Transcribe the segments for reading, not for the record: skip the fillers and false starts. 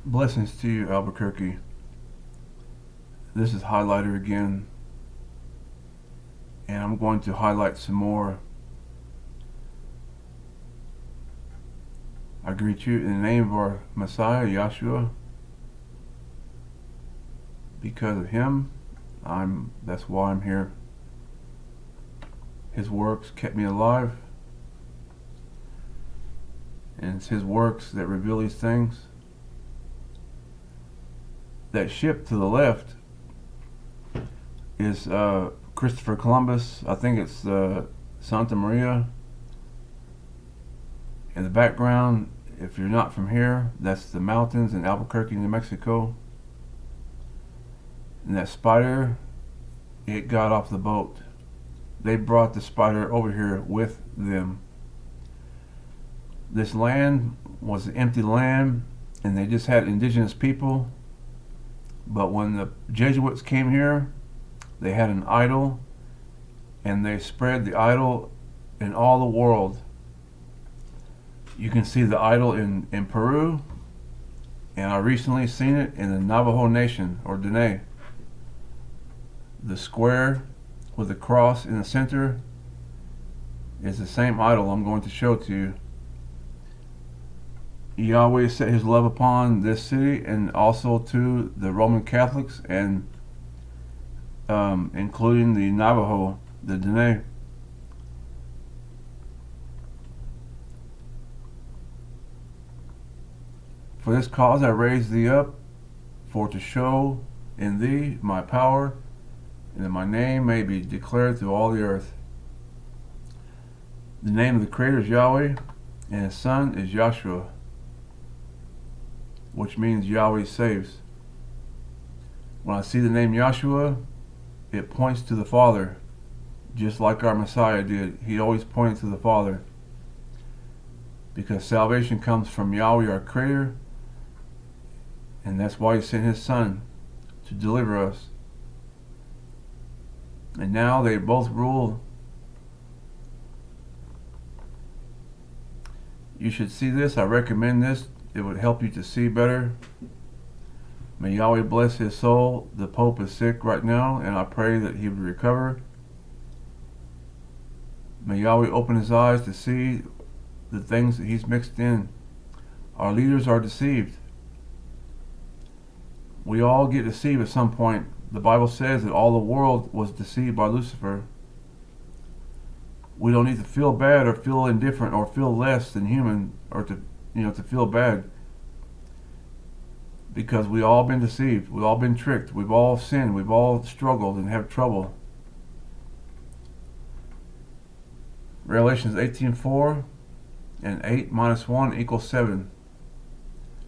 Blessings to you, Albuquerque. This is Highlighter again, and I'm going to highlight some more. I greet you in the name of our Messiah, Yahshua. Because of him, that's why I'm here. His works kept me alive, and it's his works that reveal these things. That ship to the left is Christopher Columbus. I think it's Santa Maria. In the background, if you're not from here, that's the mountains in Albuquerque, New Mexico. And that spider, it got off the boat. They brought the spider over here with them. This land was an empty land, and they just had indigenous people. But when the Jesuits came here, they had an idol, and they spread the idol in all the world. You can see the idol in Peru, and I recently seen it in the Navajo Nation, or Diné. The square with the cross in the center is the same idol I'm going to show to you. Yahweh set his love upon this city and also to the Roman Catholics, and including the Navajo, the Diné. For this cause I raised thee up, for to show in thee my power, and that my name may be declared through all the earth. The name of the Creator is Yahweh, and his Son is Yahshua, which means Yahweh saves. When I see the name Yahshua, it points to the Father, just like our Messiah did. He always pointed to the Father, because salvation comes from Yahweh, our Creator, and that's why he sent his Son to deliver us. And now they both rule. You should see this. I recommend this. It would help you to see better. May Yahweh bless his soul. The Pope is sick right now, and I pray that he would recover. May Yahweh open his eyes to see the things that he's mixed in. Our leaders are deceived. We all get deceived at some point. The Bible says that all the world was deceived by Lucifer. We don't need to feel bad or feel indifferent or feel less than human, or to feel bad, because we all been deceived. We've all been tricked. We've all sinned. We've all struggled and have trouble. Revelations 18:4 and 8 minus 1 equals 7.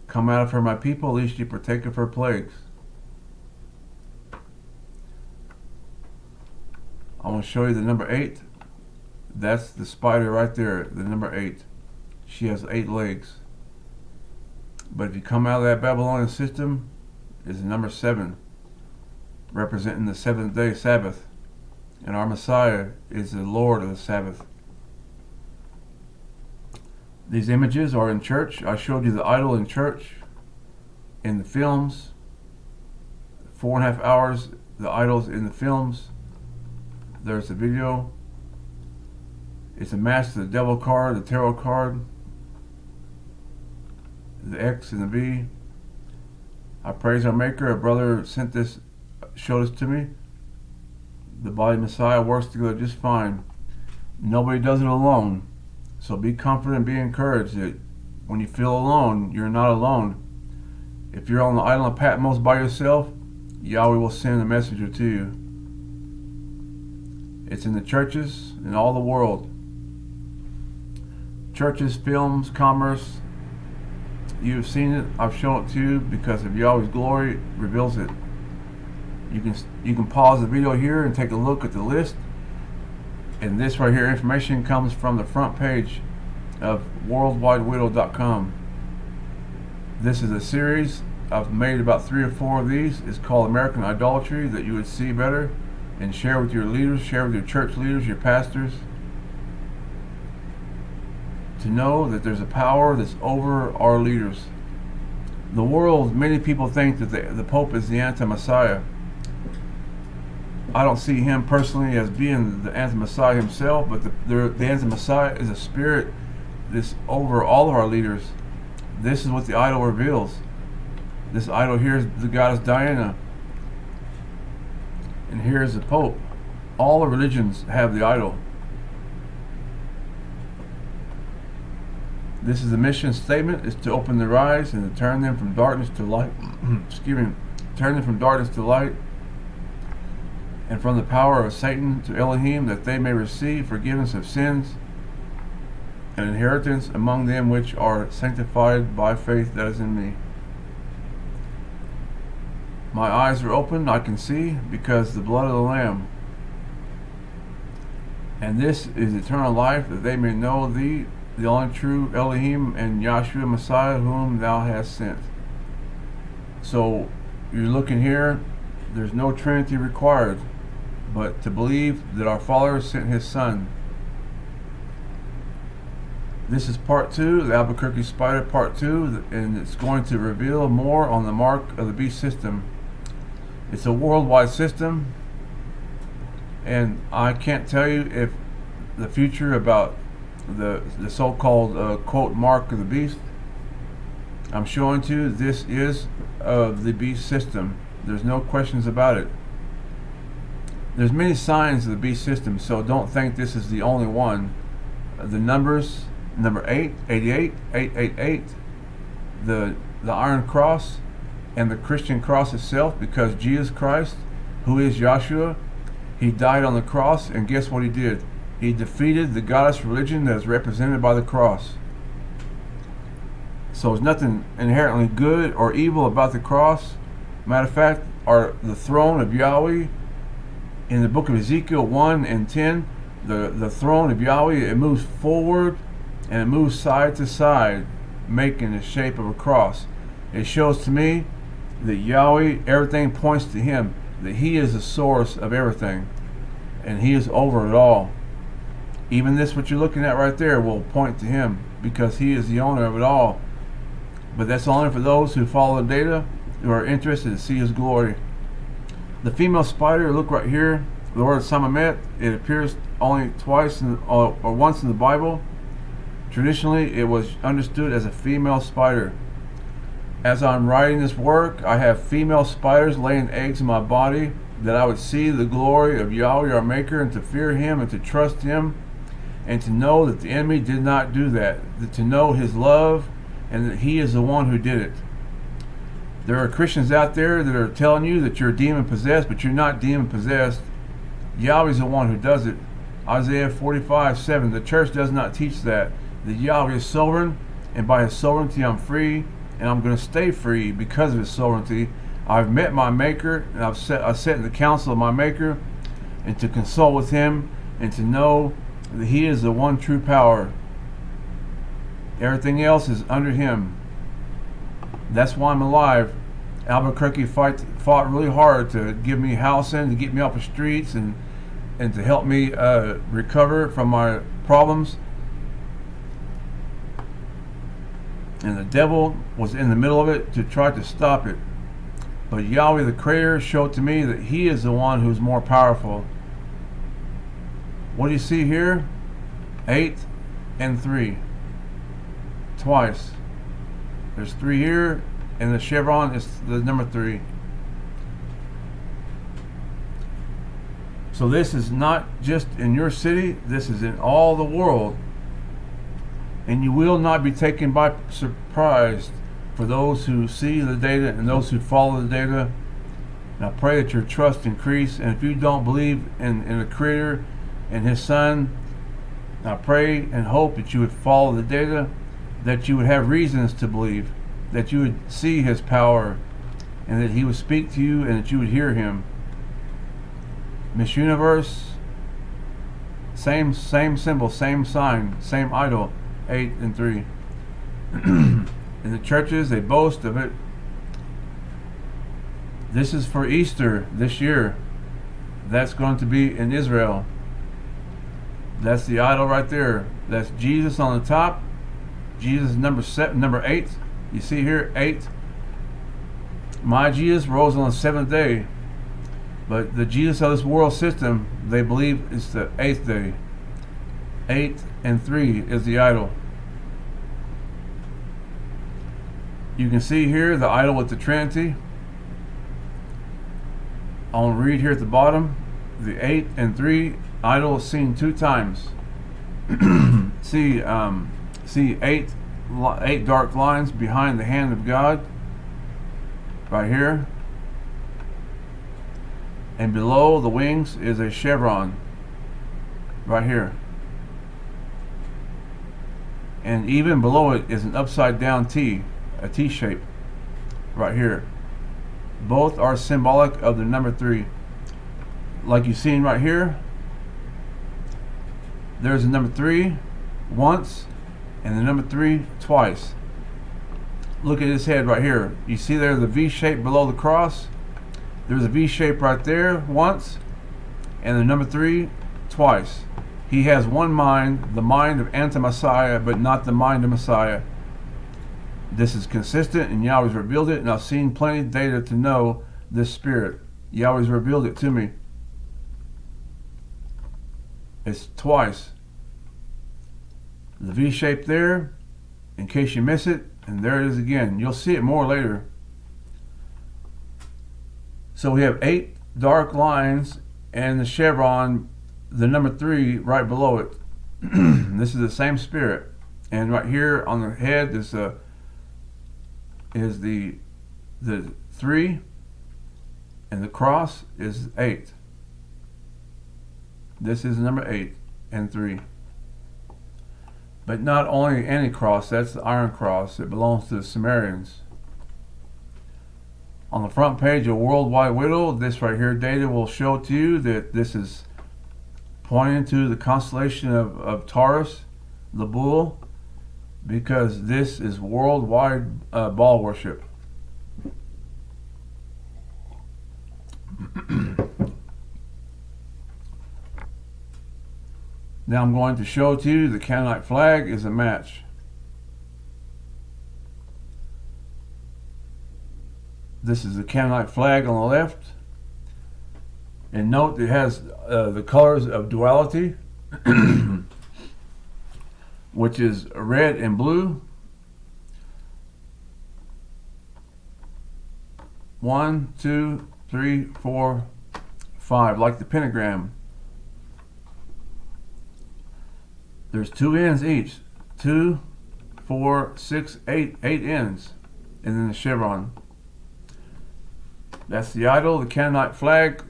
Come out of her, my people, lest ye partake of her plagues. I want to show you the number 8. That's the spider right there, the number 8. She has 8 legs. But if you come out of that Babylonian system, is the number 7, representing the 7th day Sabbath. And our Messiah is the Lord of the Sabbath. These images are in church. I showed you the idol in church. In the films, 4.5 hours, the idols in the films. There's the video. It's a mask of the devil card, the tarot card, the X and the V. I praise our Maker. A brother showed this to me. The body Messiah works together just fine. Nobody does it alone. So be comforted and be encouraged that when you feel alone, you're not alone. If you're on the island of Patmos by yourself, Yahweh will send a messenger to you. It's in the churches in all the world. Churches, films, commerce. You've seen it. I've shown it to you because of Yahweh's glory. It reveals it. You can pause the video here and take a look at the list. And this right here, information comes from the front page of worldwidewidow.com. This is a series. I've made about 3 or 4 of these. It's called American Idolatry, that you would see better and share with your leaders, share with your church leaders, your pastors, to know that there's a power that's over our leaders. The world, many people think that the Pope is the anti-Messiah. I don't see him personally as being the anti-Messiah himself, but the anti-Messiah is a spirit that's over all of our leaders. This is what the idol reveals. This idol here is the goddess Diana, and here is the Pope. All the religions have the idol. This is the mission statement: is to open their eyes and to turn them from darkness to light. Excuse me, turn them from darkness to light, and from the power of Satan to Elohim, that they may receive forgiveness of sins, an inheritance among them which are sanctified by faith that is in me. My eyes are open, I can see, because the blood of the Lamb. And this is eternal life, that they may know thee, the only true Elohim, and Yahshua Messiah, whom thou hast sent. So you're looking here, there's no Trinity required, but to believe that our Father sent his Son. This is part 2, the Albuquerque Spider part 2, and it's going to reveal more on the mark of the beast system. It's a worldwide system, and I can't tell you if the future about the so-called quote mark of the beast. I'm showing to you this is of the beast system. There's no questions about it. There's many signs of the beast system, so don't think this is the only one. The numbers, number 8, 88, 888, the Iron Cross, and the Christian cross itself, because Jesus Christ, who is Yahshua, he died on the cross, and guess what he did? He defeated the goddess religion that is represented by the cross. So there's nothing inherently good or evil about the cross. Matter of fact, the throne of Yahweh, in the book of Ezekiel 1 and 10, the throne of Yahweh, it moves forward and it moves side to side, making the shape of a cross. It shows to me that Yahweh, everything points to him, that he is the source of everything, and he is over it all. Even this, what you're looking at right there, will point to him, because he is the owner of it all. But that's only for those who follow the data, who are interested to see his glory. The female spider, look right here, the word Samamet, it appears only twice or once in the Bible. Traditionally, it was understood as a female spider. As I'm writing this work, I have female spiders laying eggs in my body, that I would see the glory of Yahweh our Maker, and to fear him and to trust him, and to know that the enemy did not do that, to know his love, and that he is the one who did it. There are Christians out there that are telling you that you're demon possessed, but you're not demon possessed. Yahweh is the one who does it. Isaiah 45:7. The church does not teach that. The Yahweh is sovereign, and by his sovereignty I'm free, and I'm going to stay free because of his sovereignty. I've met my Maker, and I've sat in the council of my Maker, and to consult with him, and to know that he is the one true power. Everything else is under him. That's why I'm alive. Albuquerque fought really hard to give me housing, to get me off the streets, and to help me recover from my problems. And the devil was in the middle of it to try to stop it. But Yahweh the Creator showed to me that he is the one who's more powerful. What do you see here? 8 and 3. Twice. There's 3 here, and the chevron is the number 3. So this is not just in your city, this is in all the world. And you will not be taken by surprise for those who see the data and those who follow the data. And I pray that your trust increase. And if you don't believe in the Creator and his Son, I pray and hope that you would follow the data, that you would have reasons to believe, that you would see his power, and that he would speak to you, and that you would hear him. Miss Universe, same symbol, same sign, same idol, 8 and 3. In the churches, they boast of it. This is for Easter this year. That's going to be in Israel. That's the idol right there. That's Jesus on the top. Jesus number 8. You see here 8, My Jesus rose on the seventh day, but the Jesus of this world system, they believe it's the eighth day. 8 and 3 is the idol. You can see here the idol with the Trinity. I'll read here at the bottom. The 8 and 3 idol is seen 2 times. See eight dark lines behind the hand of God, right here. And below the wings is a chevron, right here. And even below it is an upside down T, a T shape, right here. Both are symbolic of the number 3. Like you've seen right here, there's a number 3 once and the number 3 twice. Look at his head right here. You see there's a V shape below the cross. There's a V shape right there once and the number 3 twice. He has one mind, the mind of anti-Messiah, but not the mind of Messiah. This is consistent, and Yahweh's revealed it, and I've seen plenty of data to know this spirit. Yahweh's revealed it to me. It's twice. The V shape there, in case you miss it, and there it is again. You'll see it more later. So we have 8 dark lines, and the chevron, the number 3 right below it. This is the same spirit, and right here on the head is the 3, and the cross is 8. This is number 8 and 3. But not only any cross, that's the iron cross. It belongs to the Sumerians. On the front page of Worldwide Widow, this right here data will show to you that this is pointing to the constellation of Taurus, the bull, because this is worldwide Baal worship. Now I'm going to show to you the Canaanite flag is a match. This is the Canaanite flag on the left. And note it has the colors of duality, which is red and blue. 1, 2, 3, 4, 5, like the pentagram. There's 2 ends each. 2, 4, 6, 8 ends. And then the chevron. That's the idol, the Canaanite flag.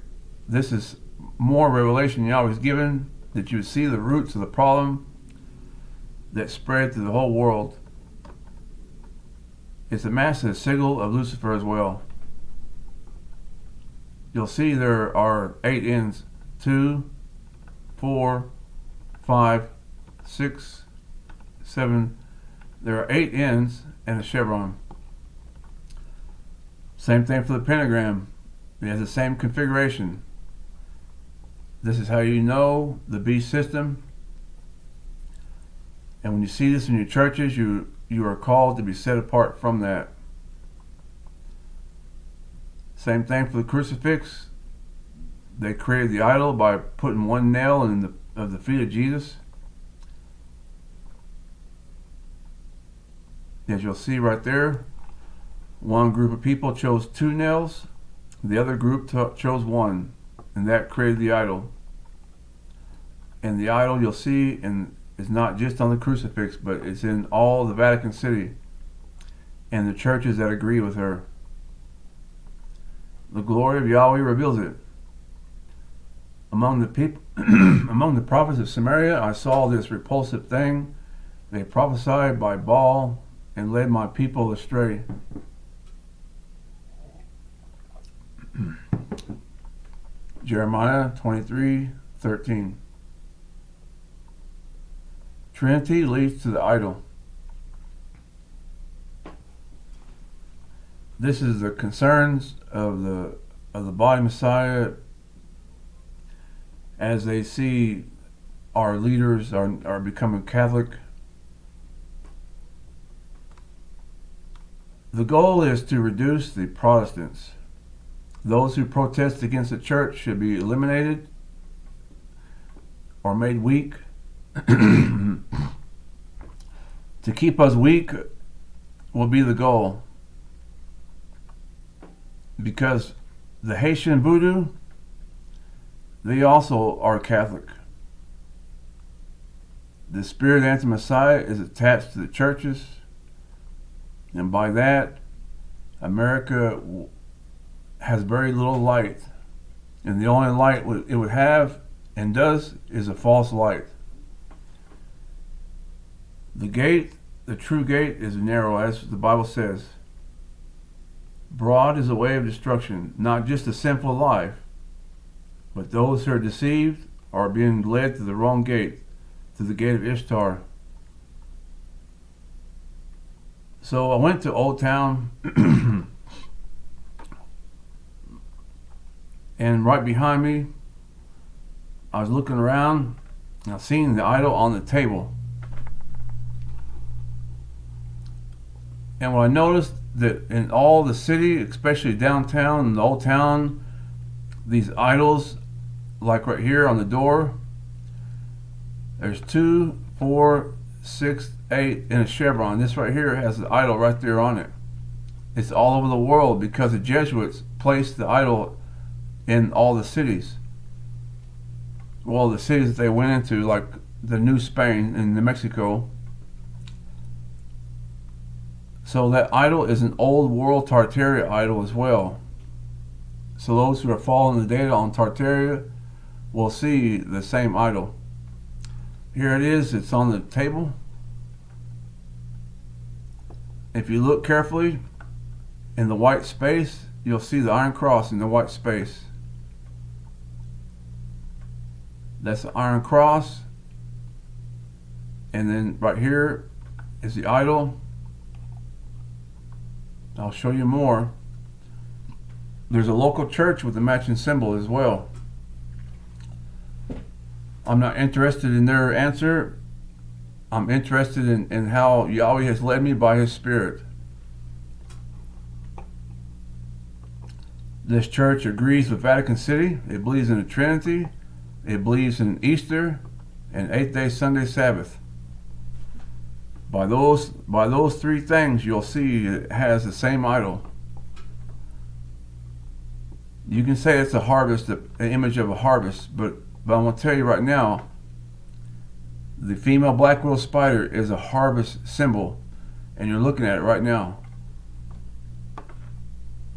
This is more revelation Yahweh's given, that you would see the roots of the problem that spread through the whole world. It's a massive sigil of Lucifer as well. You'll see there are 8 ends. 2, 4, 5, 6, 7. There are 8 ends and a chevron. Same thing for the pentagram. It has the same configuration. This is how you know the beast system. And when you see this in your churches, you are called to be set apart from that. Same thing for the crucifix. They created the idol by putting one nail in the feet of Jesus. As you'll see right there, one group of people chose 2 nails, the other group chose 1, and that created the idol. And the idol you'll see is not just on the crucifix, but it's in all the Vatican City and the churches that agree with her. The glory of Yahweh reveals it. Among the people, among the prophets of Samaria, I saw this repulsive thing. They prophesied by Baal and led my people astray. Jeremiah 23:13. Trinity leads to the idol. This is the concerns of the body Messiah as they see our leaders are becoming Catholic. The goal is to reduce the Protestants. Those who protest against the church should be eliminated or made weak. To keep us weak will be the goal. Because the Haitian Voodoo, they also are Catholic. The spirit of the anti-Messiah is attached to the churches, and by that, America has very little light, and the only light it would have and does is a false light. The gate, the true gate, is narrow, as the Bible says. Broad is a way of destruction, not just a sinful life, but those who are deceived are being led to the wrong gate, to the gate of Ishtar. So I went to Old Town, and right behind me, I was looking around, and I seen the idol on the table. And what I noticed, that in all the city, especially downtown and the Old Town, these idols, like right here on the door, there's 2, 4, 6, 8 in a chevron. This right here has the idol right there on it. It's all over the world because the Jesuits placed the idol in all the cities. Well, the cities that they went into, like the New Spain in New Mexico. So that idol is an old world Tartaria idol as well. So those who are following the data on Tartaria will see the same idol. Here it is, it's on the table. If you look carefully in the white space, you'll see the iron cross in the white space. That's the iron cross. And then right here is the idol. I'll show you more. There's a local church with a matching symbol as well. I'm not interested in their answer. I'm interested in how Yahweh has led me by His Spirit. This church agrees with Vatican City. It believes in the Trinity. It believes in Easter and 8th-day Sunday Sabbath. By those 3 things, you'll see it has the same idol. You can say it's a harvest, an image of a harvest, but I'm going to tell you right now, the female black widow spider is a harvest symbol, and you're looking at it right now.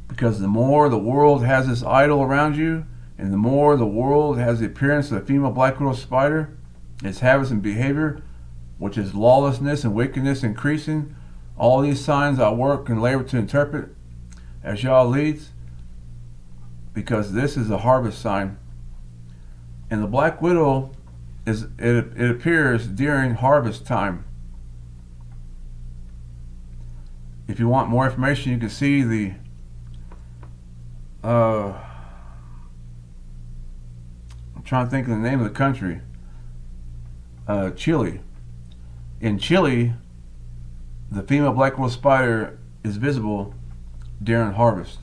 Because the more the world has this idol around you, and the more the world has the appearance of the female black widow spider, its habits and behavior, which is lawlessness and wickedness increasing, all these signs I work and labor to interpret as Yah leads, because this is a harvest sign. And the black widow it appears during harvest time. If you want more information, you can see the I'm trying to think of the name of the country. Chile. In Chile, the female black widow spider is visible during harvest.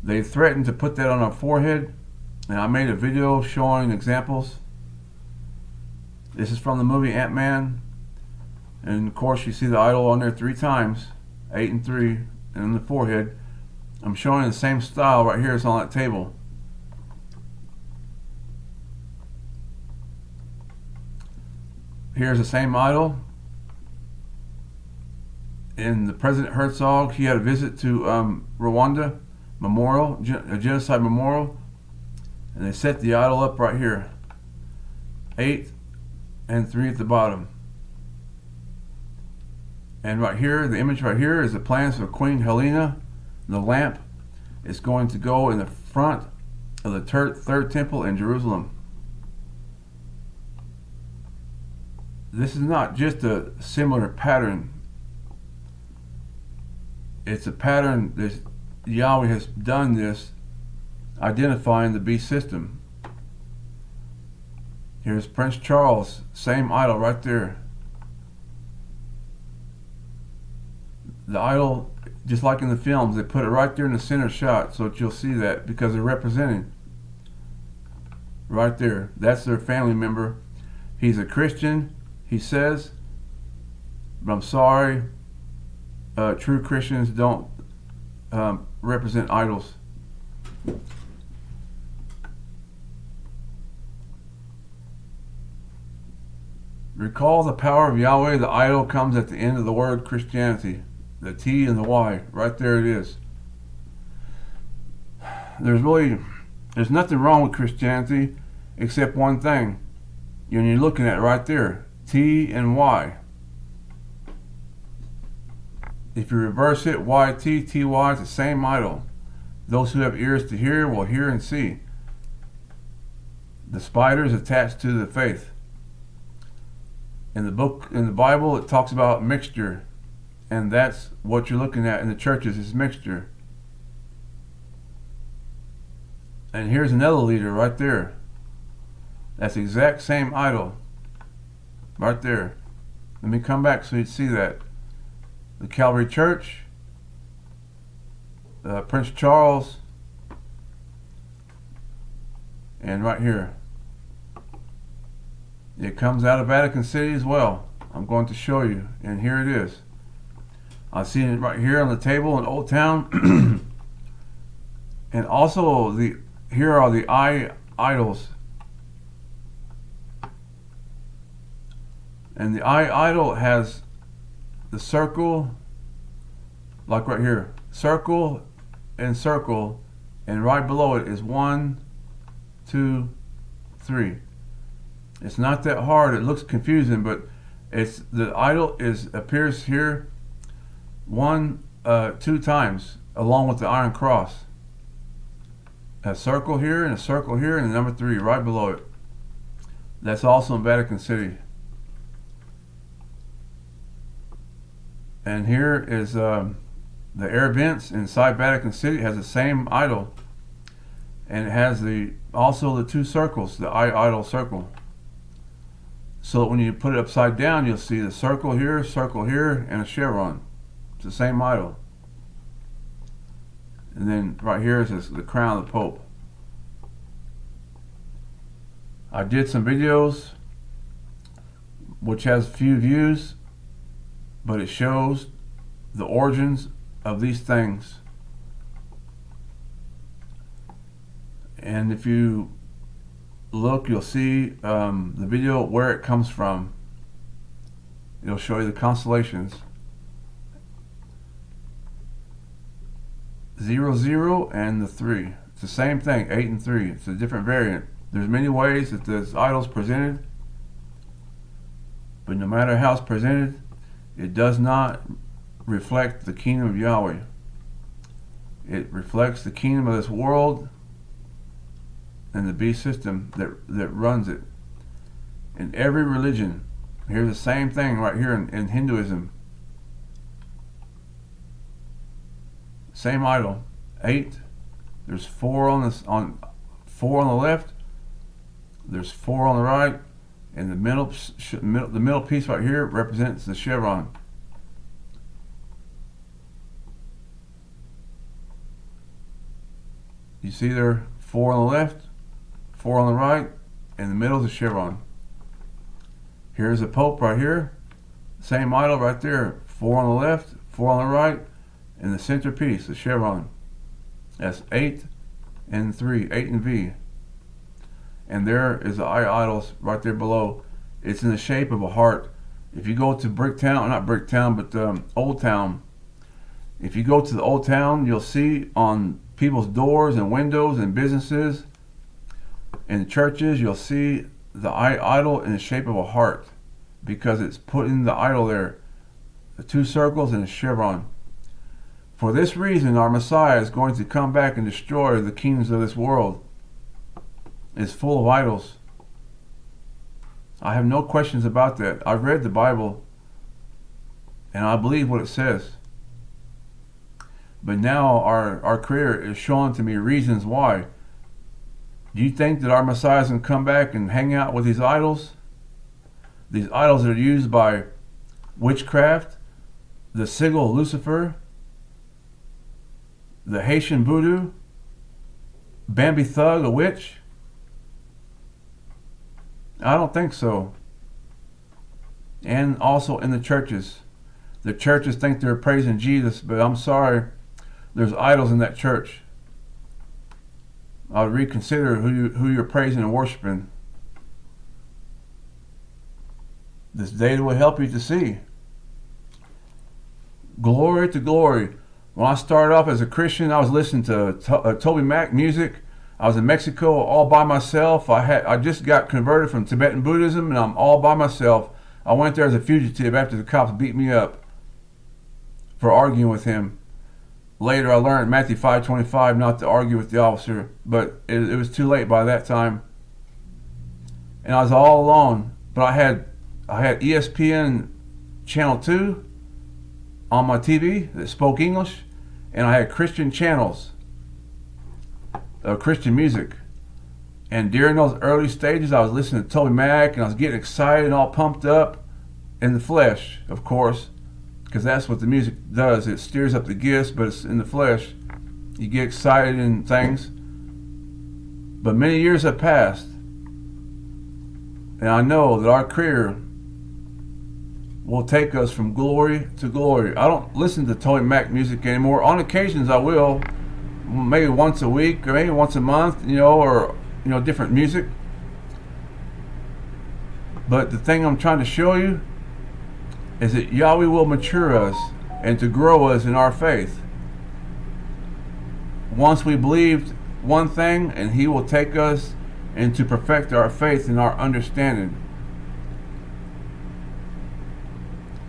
They threatened to put that on our forehead, and I made a video showing examples. This is from the movie Ant-Man, and of course you see the idol on there 3 times, 8 and 3, and on the forehead. I'm showing the same style right here as on that table. Here's the same idol. And the President Herzog, he had a visit to Rwanda memorial, a genocide memorial, and they set the idol up right here. 8 and 3 at the bottom. And right here, the image right here is the plans for Queen Helena. The lamp is going to go in the front of the third temple in Jerusalem. This is not just a similar pattern. It's a pattern that Yahweh has done this, identifying the beast system. Here's Prince Charles, same idol right there. The idol, just like in the films, they put it right there in the center shot so that you'll see that, because they're representing right there. That's their family member. He's a Christian, he says, but I'm sorry, true Christians don't represent idols. Recall the power of Yahweh. The idol comes at the end of the word Christianity. The T and the Y. Right there it is. There's nothing wrong with Christianity except one thing. And you're looking at it right there. T and Y. If you reverse it, YT, TY, it's the same idol. Those who have ears to hear will hear and see. The spider is attached to the faith. In the Bible, it talks about mixture, and that's what you're looking at in the churches, is mixture. And here's another leader right there. That's the exact same idol right there. Let me come back so you'd see that. The Calvary Church, Prince Charles, and right here. It comes out of Vatican City as well. I'm going to show you, and here it is. I see it right here on the table in Old Town. And also here are the idols. And the idol has the circle, like right here, circle, and right below it is 1, 2, 3. It's not that hard. It looks confusing, but it's the idol appears here 2 times along with the iron cross. A circle here and a circle here, and the number 3 right below it. That's also in Vatican City. And here is the air vents inside Vatican City. It has the same idol, and it has also the 2 circles, the idol circle. So when you put it upside down, you'll see the circle here, and a chevron. It's the same idol. And then right here is the crown of the Pope. I did some videos which has few views, but it shows the origins of these things. And if you look, you'll see the video where it comes from. It'll show you the constellations. 0, 0, and the 3. It's the same thing, 8 and 3. It's a different variant. There's many ways that this idol's presented, but no matter how it's presented, it does not reflect the kingdom of Yahweh. It reflects the kingdom of this world and the beast system that runs it. In every religion, here's the same thing right here in Hinduism. Same idol, 8. There's 4 on 4 on the left. There's 4 on the right, and the middle piece right here represents the chevron. You see there 4 on the left, 4 on the right, and the middle is a chevron. Here's the Pope right here, same idol right there, 4 on the left, 4 on the right, and the centerpiece, the chevron. That's 8 and 3, 8 and V. And there is the idols right there below. It's in the shape of a heart. If you go to Bricktown, not Bricktown, but Old Town. If you go to the Old Town, you'll see on people's doors and windows and businesses and churches, you'll see the idol in the shape of a heart, because it's putting the idol there. The 2 circles and a chevron. For this reason, our Messiah is going to come back and destroy the kingdoms of this world. It's full of idols. I have no questions about that. I've read the Bible, and I believe what it says. But now our Creator is showing to me reasons why. Do you think that our Messiah is going to come back and hang out with these idols? These idols that are used by witchcraft, the sigil of Lucifer, the Haitian voodoo, Bambi Thug, a witch? I don't think so. And also in the churches. The churches think they're praising Jesus, but I'm sorry, there's idols in that church. I would reconsider who you're praising and worshiping. This data will help you to see. Glory to glory. When I started off as a Christian, I was listening to Toby Mac music. I was in Mexico all by myself. I just got converted from Tibetan Buddhism, and I'm all by myself. I went there as a fugitive after the cops beat me up for arguing with him. Later, I learned Matthew 5:25 not to argue with the officer, but it was too late by that time, and I was all alone. But I had ESPN Channel 2 on my TV that spoke English, and I had Christian channels of Christian music. And during those early stages, I was listening to Toby Mac, and I was getting excited and all pumped up in the flesh, of course, because that's what the music does. It steers up the gifts, but it's in the flesh. You get excited and things. But many years have passed, and I know that our Creator will take us from glory to glory. I don't listen to Toby Mac music anymore. On occasions I will, maybe once a week or maybe once a month, or different music. But the thing I'm trying to show you is that Yahweh will mature us and to grow us in our faith. Once we believed one thing, and He will take us and to perfect our faith and our understanding.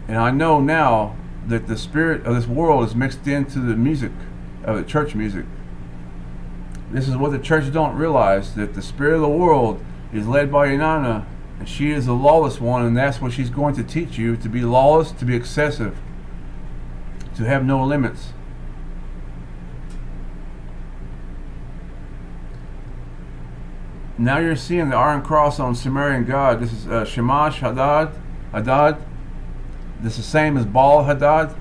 And I know now that the spirit of this world is mixed into the music of the church music. This is what the church don't realize, that the spirit of the world is led by Inanna, and she is the lawless one, and that's what she's going to teach you, to be lawless, to be excessive, to have no limits. Now you're seeing the Iron Cross on Sumerian God. This is Shamash Hadad. This is the same as Baal Hadad.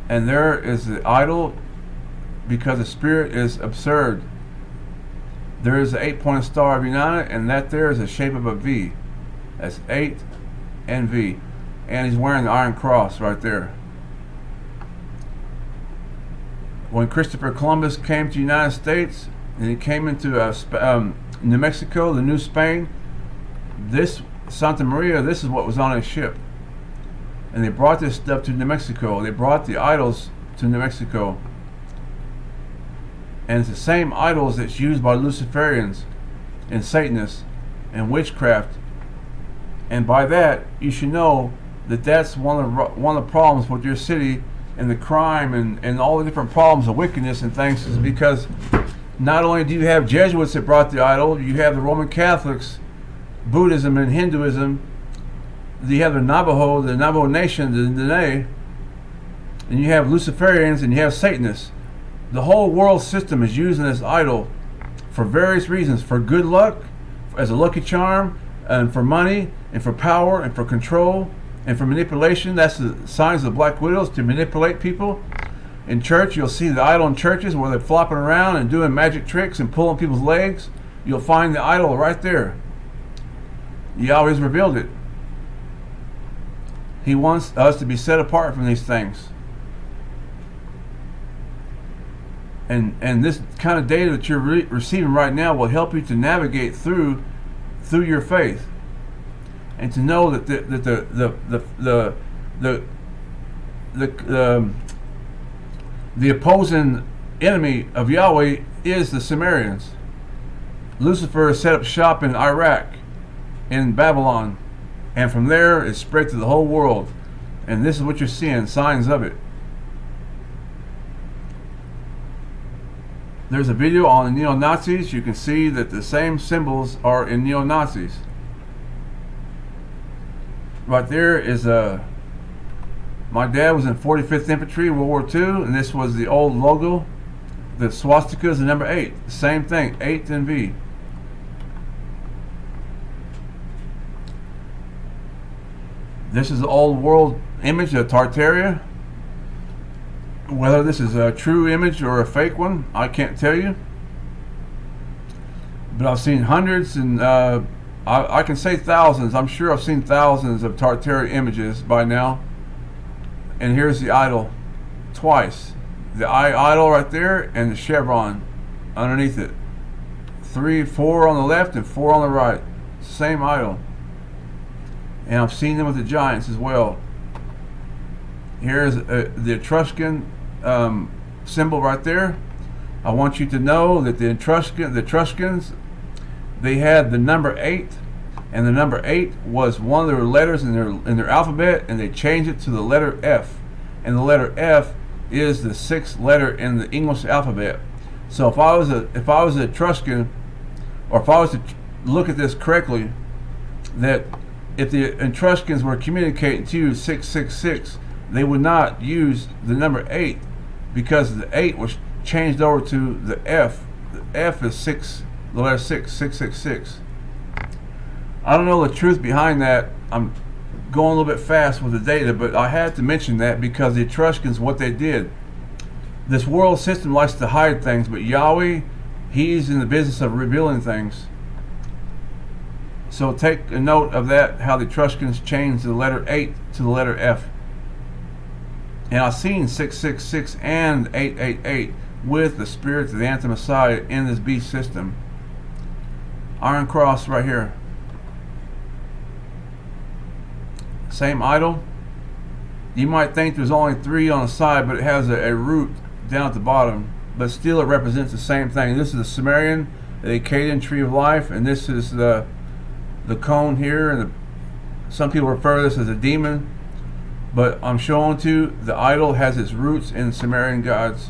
And there is the idol, because the spirit is absurd. There is the 8-pointed star of Inanna, and that there is the shape of a V. That's 8 and V. And he's wearing the Iron Cross right there. When Christopher Columbus came to the United States, and he came into New Mexico, the New Spain, this Santa Maria, this is what was on his ship. And they brought this stuff to New Mexico. They brought the idols to New Mexico. And it's the same idols that's used by Luciferians and Satanists and witchcraft. And by that, you should know that that's one of the problems with your city and the crime and all the different problems of wickedness and things, is because not only do you have Jesuits that brought the idol, you have the Roman Catholics, Buddhism and Hinduism, you have the Navajo Nation, the Diné, and you have Luciferians and you have Satanists. The whole world system is using this idol for various reasons: for good luck, as a lucky charm, and for money, and for power, and for control, and for manipulation. That's the signs of the Black Widows, to manipulate people. In church, you'll see the idol in churches where they're flopping around and doing magic tricks and pulling people's legs. You'll find the idol right there. Yahweh's revealed it. He wants us to be set apart from these things. And this kind of data that you're receiving right now will help you to navigate through your faith, and to know that the opposing enemy of Yahweh is the Sumerians. Lucifer set up shop in Iraq, in Babylon, and from there it spread to the whole world. And this is what you're seeing, signs of it. There's a video on the neo-Nazis. You can see that the same symbols are in neo-Nazis. Right there is my dad was in 45th Infantry, World War II, and this was the old logo. The swastika is the number 8. Same thing, 8 and V. This is the old world image of Tartaria. Whether this is a true image or a fake one, I can't tell you. But I've seen hundreds, and I can say thousands. I'm sure I've seen thousands of Tartaria images by now. And here's the idol twice. The idol right there and the chevron underneath it. 3, 4 on the left and 4 on the right. Same idol. And I've seen them with the giants as well. Here's the Etruscan symbol right there. I want you to know that the Etruscans, they had the number 8, and the number 8 was one of their letters in their alphabet, and they changed it to the letter F. And the letter F is the 6th letter in the English alphabet. So if I was an Etruscan, or if I was to look at this correctly, that if the Etruscans were communicating to you 666, they would not use the number 8, because the 8 was changed over to the F. The F is 6, the letter 6, 666. I don't know the truth behind that. I'm going a little bit fast with the data, but I had to mention that because the Etruscans, what they did, this world system likes to hide things, but Yahweh, He's in the business of revealing things. So take a note of that, how the Etruscans changed the letter 8 to the letter F. And I've seen 666 and 888 with the spirits of the anti-Messiah in this beast system. Iron Cross right here. Same idol. You might think there's only 3 on the side, but it has a root down at the bottom. But still it represents the same thing. This is the Sumerian, the Akkadian tree of life, and this is the cone here, and some people refer to this as a demon. But I'm showing to you the idol has its roots in Sumerian gods.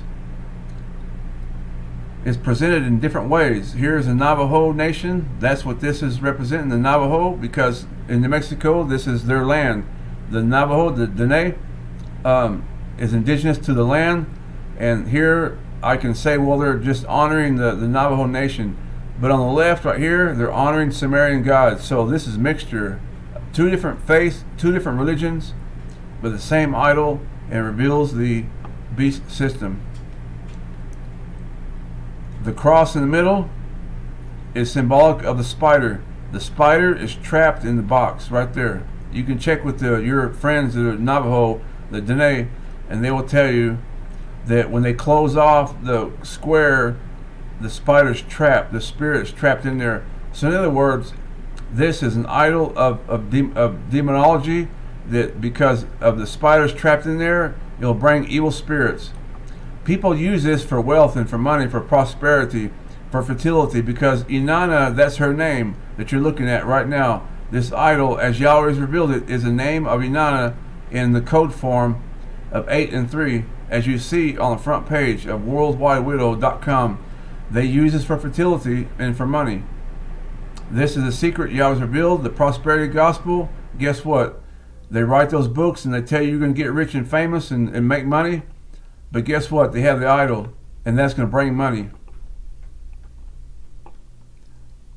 It's presented in different ways. Here's the Navajo nation. That's what this is representing, the Navajo, because in New Mexico, this is their land. The Navajo, the Diné, is indigenous to the land. And here I can say, well, they're just honoring the Navajo nation. But on the left right here, they're honoring Sumerian gods. So this is mixture. 2 different faiths, 2 different religions, but the same idol, and reveals the beast system. The cross in the middle is symbolic of the spider. The spider is trapped in the box right there. You can check with your friends that are Navajo, the Diné, and they will tell you that when they close off the square, the spider's trapped, the spirit is trapped in there. So in other words, this is an idol of demonology, that because of the spiders trapped in there, it'll bring evil spirits. People use this for wealth and for money, for prosperity, for fertility, because Inanna, that's her name that you're looking at right now. This idol, as Yahweh has revealed it, is the name of Inanna in the code form of 8 and 3, as you see on the front page of worldwidewidow.com. They use this for fertility and for money. This is a secret Yahweh has revealed, the prosperity gospel. Guess what? They write those books and they tell you you're going to get rich and famous and make money. But guess what? They have the idol, and that's going to bring money.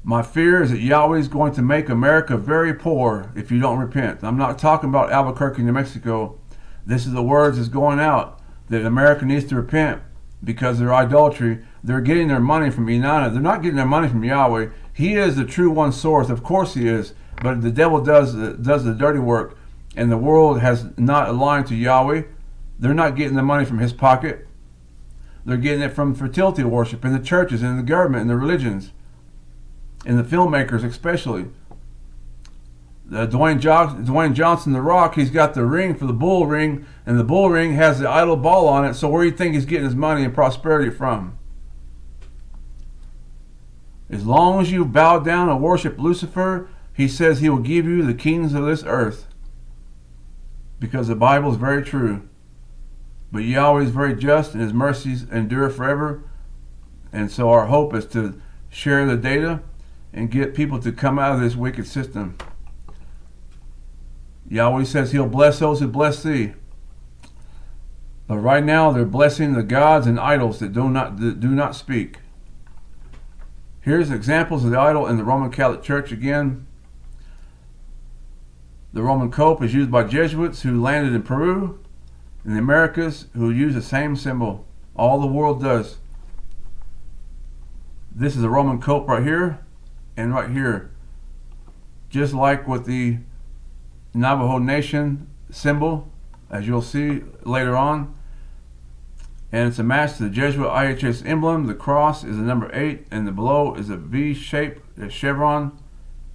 My fear is that Yahweh is going to make America very poor if you don't repent. I'm not talking about Albuquerque, New Mexico. This is the words that's going out, that America needs to repent because of their idolatry. They're getting their money from Inanna. They're not getting their money from Yahweh. He is the true one source. Of course he is. But the devil does the dirty work. And the world has not aligned to Yahweh. They're not getting the money from his pocket. They're getting it from fertility worship in the churches, in the government, in the religions, in the filmmakers especially. Dwayne Johnson, The Rock, he's got the ring for the bull ring, and the bull ring has the idol ball on it. So where do you think he's getting his money and prosperity from? As long as you bow down and worship Lucifer, he says he will give you the kings of this earth. Because the Bible is very true. But Yahweh is very just, and his mercies endure forever. And so our hope is to share the data and get people to come out of this wicked system. Yahweh says he'll bless those who bless thee. But right now they're blessing the gods and idols that do not speak. Here's examples of the idol in the Roman Catholic Church again. The Roman cope is used by Jesuits who landed in Peru, in the Americas, who use the same symbol. All the world does. This is a Roman cope right here and right here. Just like with the Navajo Nation symbol, as you'll see later on. And it's a match to the Jesuit IHS emblem. The cross is a number 8, and the below is a V shape, a chevron,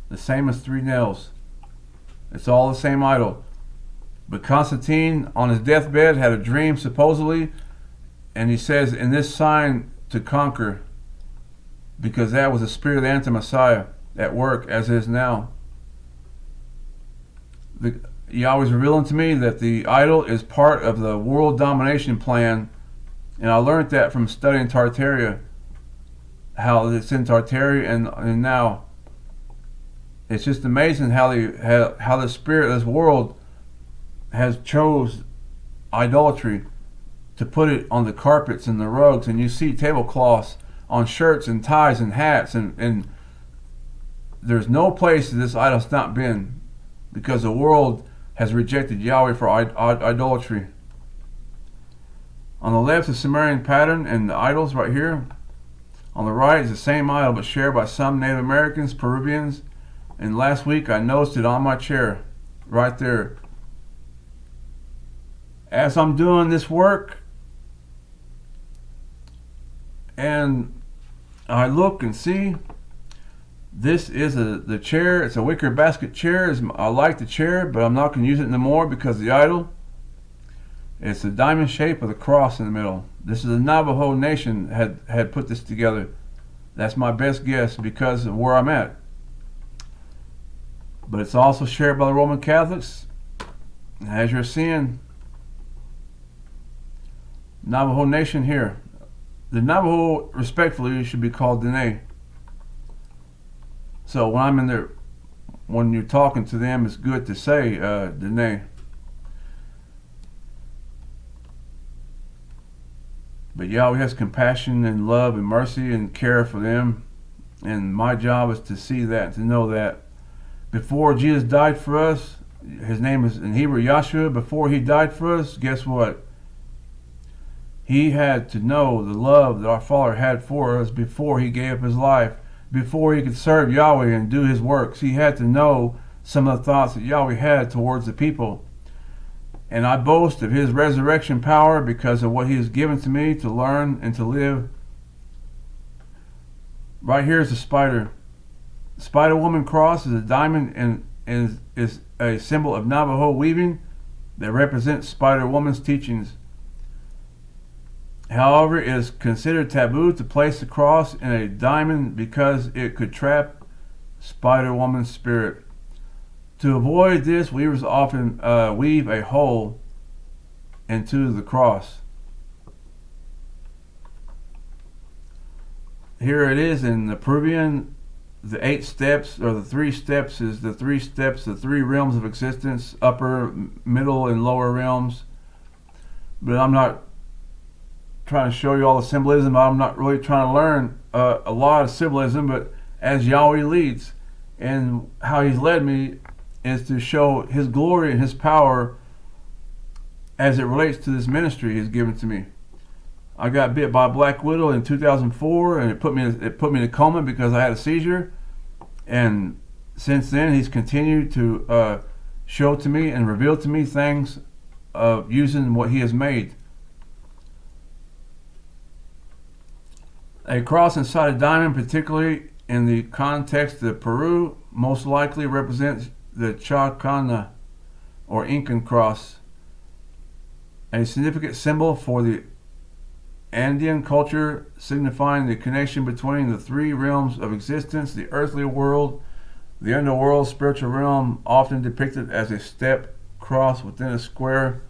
the same as 3 nails. It's all the same idol. But Constantine, on his deathbed, had a dream, supposedly, and he says, in this sign to conquer, because that was the spirit of the anti-Messiah at work, as is now. Yahweh's revealing to me that the idol is part of the world domination plan, and I learned that from studying Tartaria, how it's in Tartaria and now. It's just amazing how the spirit of this world has chose idolatry to put it on the carpets and the rugs, and you see tablecloths on shirts and ties and hats, and there's no place that this idol's not been, because the world has rejected Yahweh for idolatry. On the left is Sumerian pattern and the idols right here. On the right is the same idol but shared by some Native Americans, Peruvians, and last week I noticed it on my chair right there. As I'm doing this work and I look and see, this is the chair. It's a wicker basket chair. I like the chair, but I'm not going to use it anymore because of the idol. It's the diamond shape of the cross in the middle. This is the Navajo Nation had put this together. That's my best guess because of where I'm at. But it's also shared by the Roman Catholics. As you're seeing, Navajo Nation here. The Navajo, respectfully, should be called Diné. So when I'm in there, when you're talking to them, it's good to say Diné. But Yahweh has compassion and love and mercy and care for them. And my job is to see that, to know that. Before Jesus died for us, his name is in Hebrew Yahshua, before he died for us, guess what? He had to know the love that our Father had for us before he gave up his life. Before he could serve Yahweh and do his works, he had to know some of the thoughts that Yahweh had towards the people. And I boast of his resurrection power because of what he has given to me to learn and to live. Right here is the spider. The Spider Woman cross is a diamond and is a symbol of Navajo weaving that represents Spider Woman's teachings. However, it is considered taboo to place the cross in a diamond because it could trap Spider Woman's spirit. To avoid this, weavers often weave a hole into the cross. Here it is in the Peruvian. The 8 steps, or the 3 steps, is the 3 steps, the 3 realms of existence, upper, middle, and lower realms. But I'm not trying to show you all the symbolism. I'm not really trying to learn a lot of symbolism, but as Yahweh leads, and how he's led me is to show his glory and his power as it relates to this ministry he's given to me. I got bit by a black widow in 2004, and it put me in a coma because I had a seizure. And since then, he's continued to show to me and reveal to me things of using what he has made. A cross inside a diamond, particularly in the context of Peru, most likely represents the Chacana, or Incan cross, a significant symbol for the Andean culture, signifying the connection between the 3 realms of existence: the earthly world, the underworld, spiritual realm, often depicted as a step cross within a square.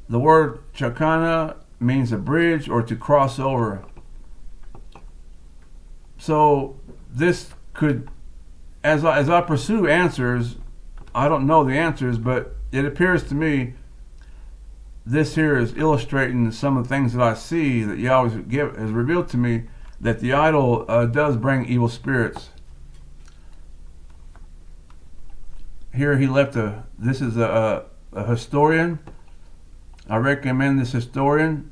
The word Chacana means a bridge or to cross over. So this could, as I pursue answers, I don't know the answers, but it appears to me this here is illustrating some of the things that I see that Yahweh has revealed to me, that the idol does bring evil spirits. here he left this is a historian. I recommend this historian.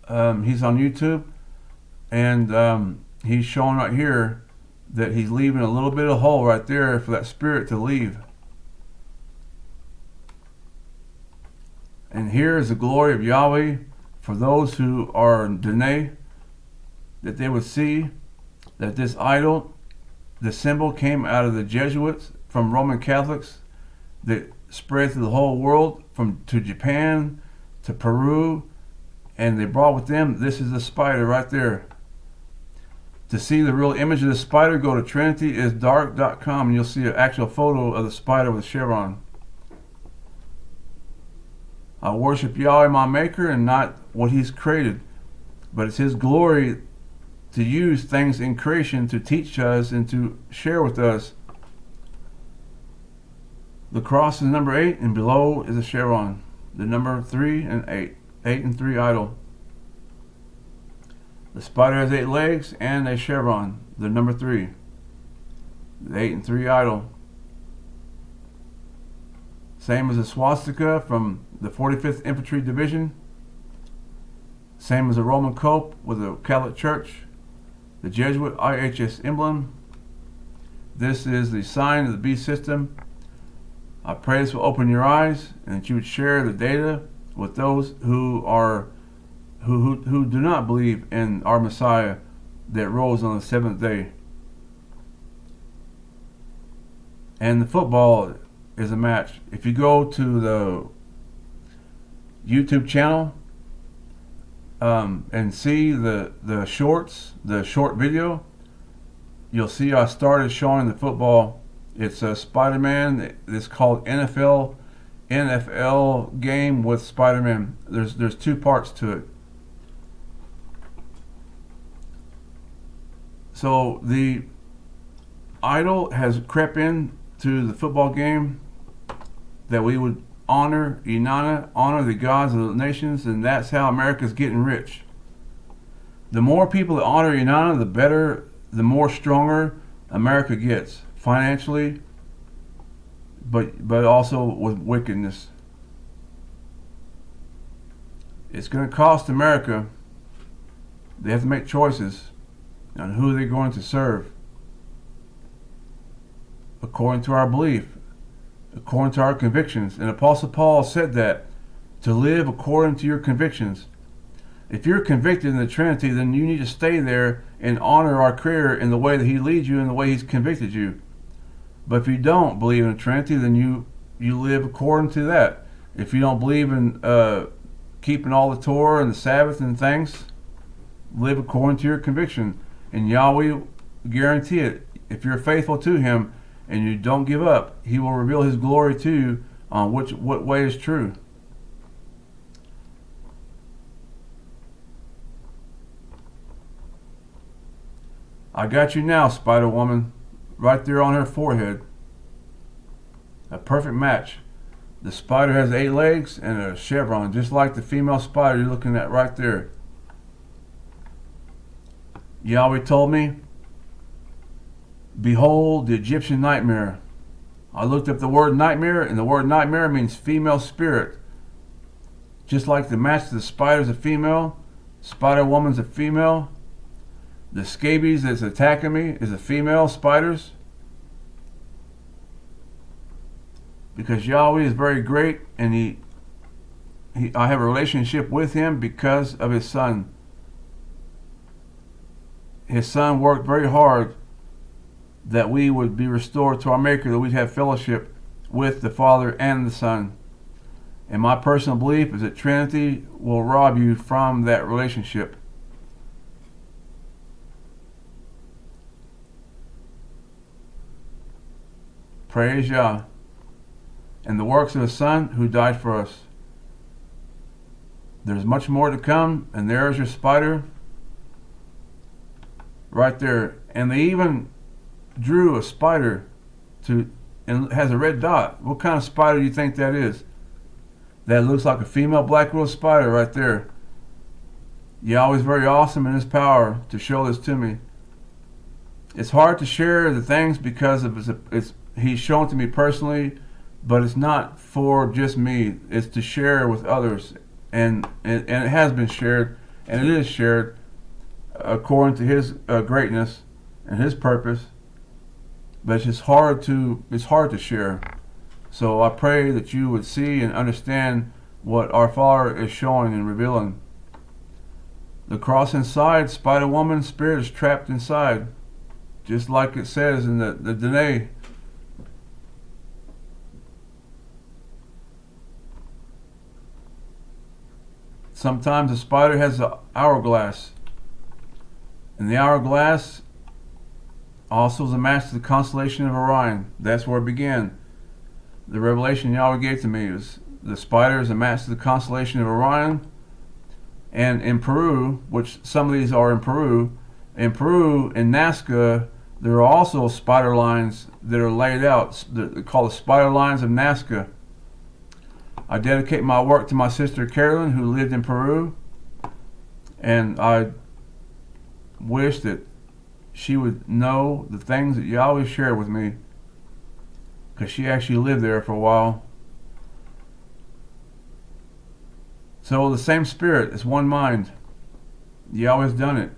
He's on YouTube, and he's showing right here that he's leaving a little bit of hole right there for that spirit to leave. And here is the glory of Yahweh for those who are Diné, that they would see that this idol, the symbol, came out of the Jesuits from Roman Catholics that spread through the whole world, to Japan, to Peru, and they brought with them, this is the spider right there. To see the real image of the spider, go to trinityisdark.com and you'll see an actual photo of the spider with a chevron. I worship Yahweh my maker and not what he's created, but it's his glory to use things in creation to teach us and to share with us. The cross is number 8, and below is a chevron. The number 3 and 8. 8 and 3 idol. The spider has 8 legs and a chevron. The number 3. The 8 and 3 idol. Same as a swastika from the 45th Infantry Division. Same as a Roman cope with the Catholic Church. The Jesuit IHS emblem. This is the sign of the beast system. I pray this will open your eyes and that you would share the data with those who do not believe in our Messiah that rose on the 7th day. And the football is a match. If you go to the YouTube channel and see the short video, you'll see I started showing the football. It's a Spider-Man. It's called NFL game with Spider-Man. There's 2 parts to it. So the idol has crept in to the football game, that we would honor Inanna, honor the gods of the nations, and that's how America's getting rich. The more people that honor Inanna, the better, the more stronger America gets financially, but also with wickedness. It's going to cost America. They have to make choices on who they're going to serve according to our belief, according to our convictions. And Apostle Paul said that, to live according to your convictions. If you're convicted in the Trinity, then you need to stay there and honor our Creator in the way that he leads you and the way he's convicted you. But if you don't believe in the Trinity, then you live according to that. If you don't believe in keeping all the Torah and the Sabbath and things, live according to your conviction. And Yahweh guarantee it. If you're faithful to him and you don't give up, he will reveal his glory to you on what way is true. I got you now, Spider Woman, right there on her forehead. A perfect match. The spider has 8 legs and a chevron, just like the female spider you're looking at right there. Yahweh told me, behold the Egyptian nightmare. I looked up the word nightmare, and the word nightmare means female spirit. Just like the match to the spider's a female, Spider Woman's a female. The scabies that's attacking me is a female spiders. Because Yahweh is very great, and I have a relationship with him because of his son. His son worked very hard that we would be restored to our Maker, that we'd have fellowship with the Father and the Son. And my personal belief is that Trinity will rob you from that relationship. Praise Yah. And the works of his Son who died for us. There's much more to come, and there's your spider right there. And they even drew a spider and it has a red dot. What kind of spider do you think that is? That looks like a female black widow spider right there. Yahweh's very awesome in his power to show this to me. It's hard to share the things because of He's shown to me personally, but it's not for just me. It's to share with others, and it has been shared, and it is shared according to His greatness and His purpose. But it's just hard to share. So I pray that you would see and understand what our Father is showing and revealing. The cross inside, Spider Woman spirit is trapped inside, just like it says in the Diné. Sometimes the spider has an hourglass, and the hourglass also is a match to the constellation of Orion. That's where it began. The revelation Yahweh gave to me was the spider is a match to the constellation of Orion. And in Peru, which some of these are in Peru, in Nazca, there are also spider lines that are laid out. They're called the spider lines of Nazca. I dedicate my work to my sister Carolyn, who lived in Peru, and I wish that she would know the things that Yahweh shared with me, because she actually lived there for a while. So the same spirit is one mind. Yahweh's done it.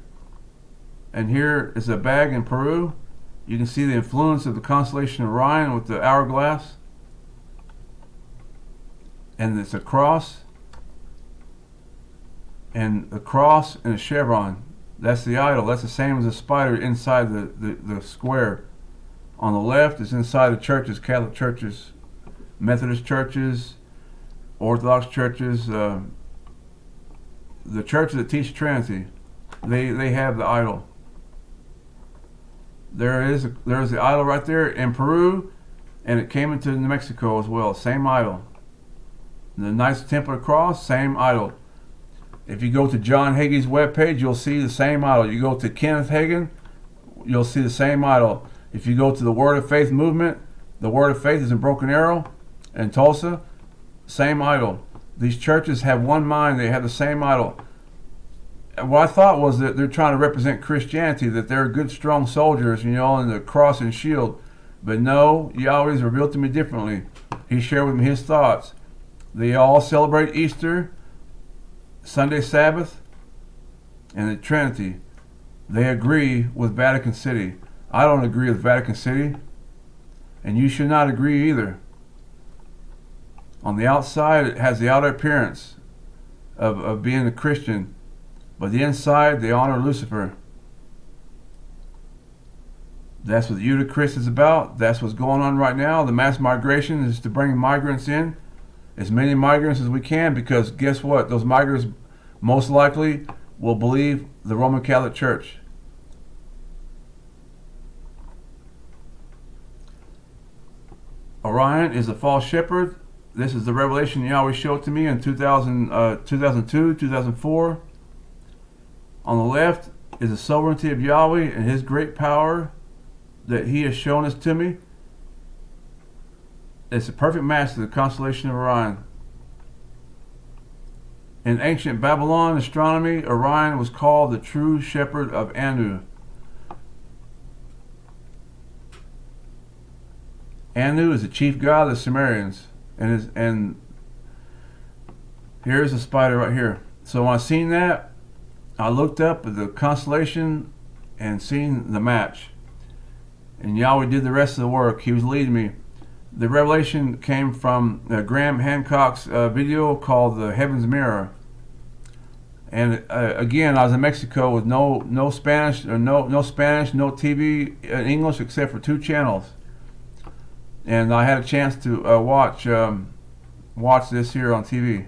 And here is a bag in Peru. You can see the influence of the constellation of Orion with the hourglass. And it's a cross. And a cross and a chevron. That's the idol. That's the same as a spider inside the square. On the left is inside the churches, Catholic churches, Methodist churches, Orthodox churches, the churches that teach Trinity. They have the idol. There's the idol right there in Peru, and it came into New Mexico as well. Same idol. The Knights Templar cross, same idol. If you go to John Hagee's webpage, you'll see the same idol. You go to Kenneth Hagin, you'll see the same idol. If you go to the Word of Faith movement, the Word of Faith is in Broken Arrow and Tulsa, same idol. These churches have one mind, they have the same idol. And what I thought was that they're trying to represent Christianity, that they're good, strong soldiers, in the cross and shield. But no, Yahweh's revealed to me differently. He shared with me His thoughts. They all celebrate Easter, Sunday Sabbath, and the Trinity. They agree with Vatican City. I don't agree with Vatican City, and you should not agree either. On the outside, it has the outer appearance of being a Christian, but the inside, they honor Lucifer. That's what the Eucharist is about. That's what's going on right now. The mass migration is to bring migrants in, as many migrants as we can, because guess what? Those migrants most likely will believe the Roman Catholic Church. Orion is the false shepherd. This is the revelation Yahweh showed to me in 2002, 2004. On the left is the sovereignty of Yahweh and His great power that He has shown us to me. It's a perfect match to the constellation of Orion. In ancient Babylon astronomy, Orion was called the true shepherd of Anu. Anu is the chief god of the Sumerians, and here's a spider right here. So when I seen that, I looked up at the constellation and seen the match. And Yahweh did the rest of the work. He was leading me. The revelation came from Graham Hancock's video called The Heaven's Mirror. And again, I was in Mexico with no Spanish, or no Spanish, no TV in English except for 2 channels. And I had a chance to watch this here on TV.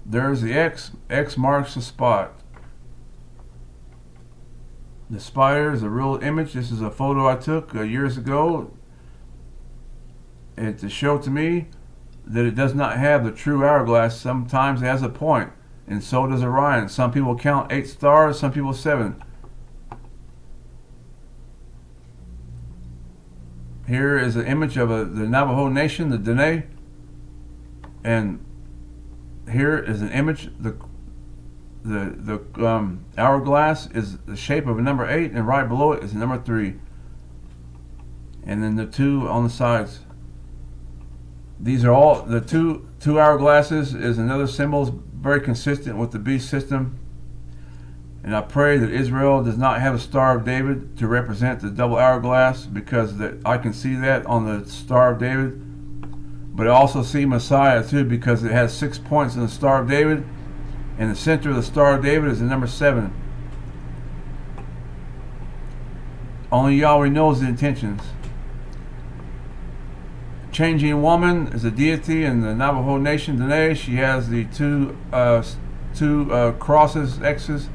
There's the X. X marks the spot. The spider is a real image. This is a photo I took years ago. And to show to me that it does not have the true hourglass. Sometimes it has a point, and so does Orion. Some people count 8 stars, some people 7. Here is an image of the Navajo Nation, the Diné, and here is an image the hourglass is the shape of a number 8, and right below it is a number 3. And then the 2 on the sides. These are all the two hourglasses is another symbol, very consistent with the beast system. And I pray that Israel does not have a Star of David to represent the double hourglass, because I can see that on the Star of David. But I also see Messiah too, because it has 6 points in the Star of David, and the center of the Star of David is the number 7. Only Yahweh knows the intentions. Changing woman is a deity in the Navajo Nation, Diné. She has the two crosses, X's,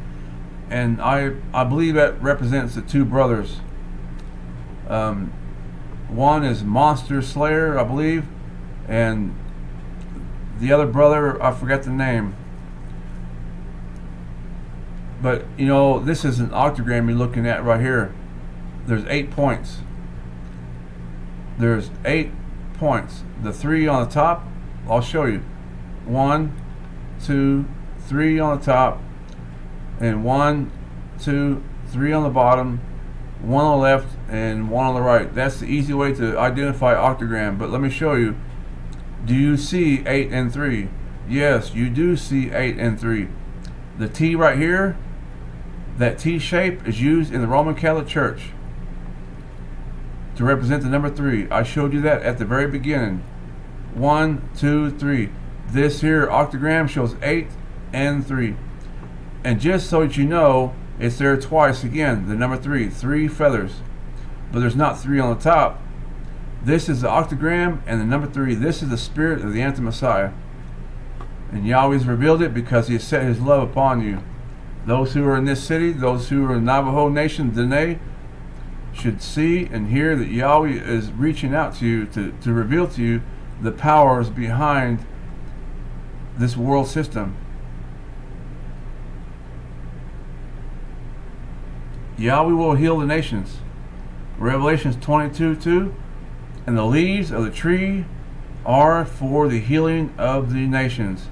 and I believe that represents the 2 brothers. One is Monster Slayer, I believe, and the other brother, I forget the name. But you know, this is an octagram you're looking at right here. There's 8 points. There's 8 points. The 3 on the top, I'll show you. 1, 2, 3 on the top, and 1, 2, 3 on the bottom, 1 on the left, and 1 on the right. That's the easy way to identify octagram. But let me show you. Do you see 8 and 3? Yes, you do see 8 and 3. The T right here, that T shape is used in the Roman Catholic Church to represent the number 3. I showed you that at the very beginning. 1, 2, 3. This here octagram shows 8 and 3. And just so that you know, it's there twice again, the number 3. 3 feathers. But there's not 3 on the top. This is the octagram and the number 3. This is the spirit of the anti-Messiah. And Yahweh's revealed it because he has set his love upon you. Those who are in this city, those who are in Navajo Nation, Diné, should see and hear that Yahweh is reaching out to you to reveal to you the powers behind this world system. Yahweh will heal the nations. Revelations 22:2, and the leaves of the tree are for the healing of the nations.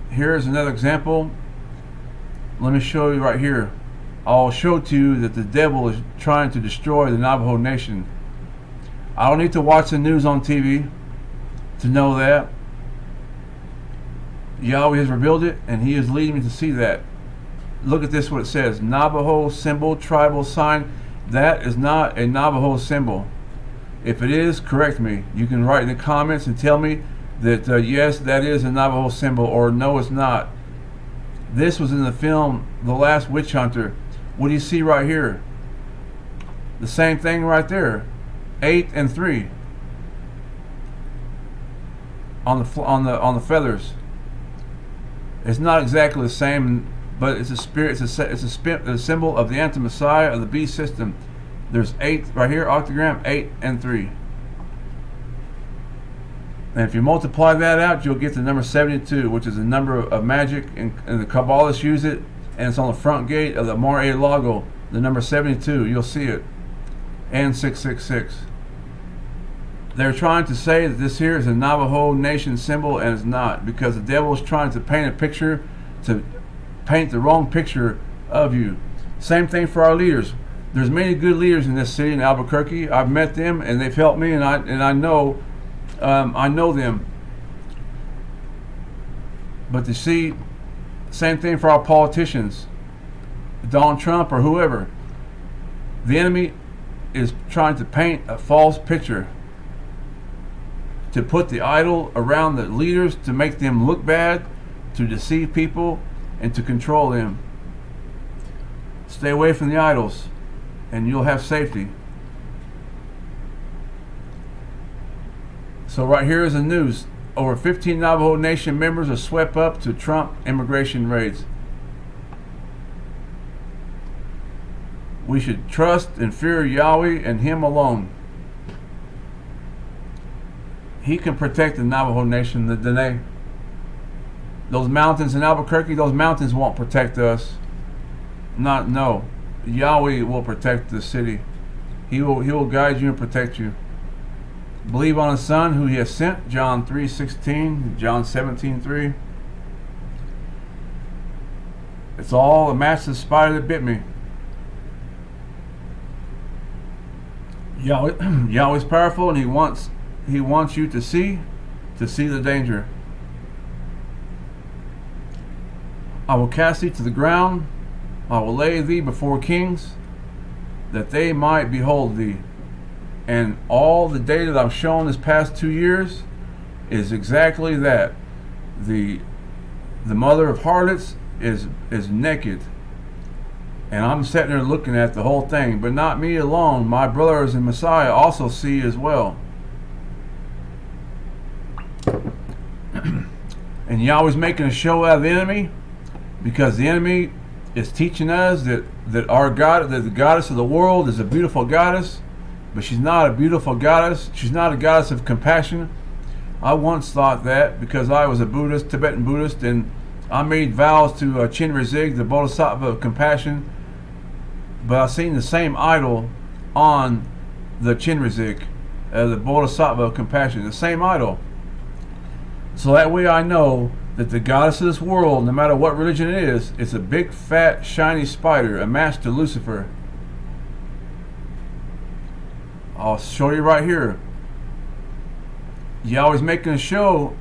Here's another example. Let me show you right here. I'll show to you that the devil is trying to destroy the Navajo Nation. I don't need to watch the news on TV to know that. Yahweh has revealed it, and he is leading me to see that. Look at this, what it says. Navajo symbol, tribal sign. That is not a Navajo symbol. If it is, correct me. You can write in the comments and tell me that yes, that is a Navajo symbol, or no, it's not. This was in the film The Last Witch Hunter. What do you see right here? The same thing right there. 8 and 3 on the feathers. It's not exactly the same, but it's a spirit. It's a symbol of the anti-Messiah of the beast system. There's 8 right here, octagram, 8 and 3. And if you multiply that out, you'll get the number 72, which is the number of magic, and the Kabbalists use it, and it's on the front gate of the Mar-a-Lago, the number 72. You'll see it, and 666. They're trying to say that this here is a Navajo Nation symbol, and it's not, because the devil is trying to paint a picture, to paint the wrong picture of you. Same thing for our leaders. There's many good leaders in this city in Albuquerque. I've met them, and they've helped me, and I know them. But to see, same thing for our politicians, Donald Trump or whoever. The enemy is trying to paint a false picture, to put the idol around the leaders, to make them look bad, to deceive people, and to control them. Stay away from the idols, and you'll have safety. So right here is the news. Over 15 Navajo Nation members are swept up to Trump immigration raids. We should trust and fear Yahweh and Him alone. He can protect the Navajo Nation, the Diné. Those mountains in Albuquerque, those mountains won't protect us. No. Yahweh will protect the city. He will guide you and protect you. believe on his Son who he has sent, John 3:16, John 17:3. It's all a match to the spider that bit me. Yahweh's powerful, and he wants you to see the danger. I will cast thee to the ground. I will lay thee before kings, that they might behold thee. And all the data that I've shown this past 2 years is exactly that. The mother of harlots is naked. And I'm sitting there looking at the whole thing, but not me alone. My brothers in Messiah also see as well. And Yahweh's making a show out of the enemy, because the enemy is teaching us that our God, that the goddess of the world is a beautiful goddess, but she's not a beautiful goddess. She's not a goddess of compassion. I once thought that, because I was a Buddhist, Tibetan Buddhist, and I made vows to Chinrizig, the Bodhisattva of compassion, but I've seen the same idol on the Chinrizig, the Bodhisattva of compassion, the same idol. So that way I know that the goddess of this world, no matter what religion it is, it's a big, fat, shiny spider, a match to Lucifer. I'll show you right here. Yahweh's making a show,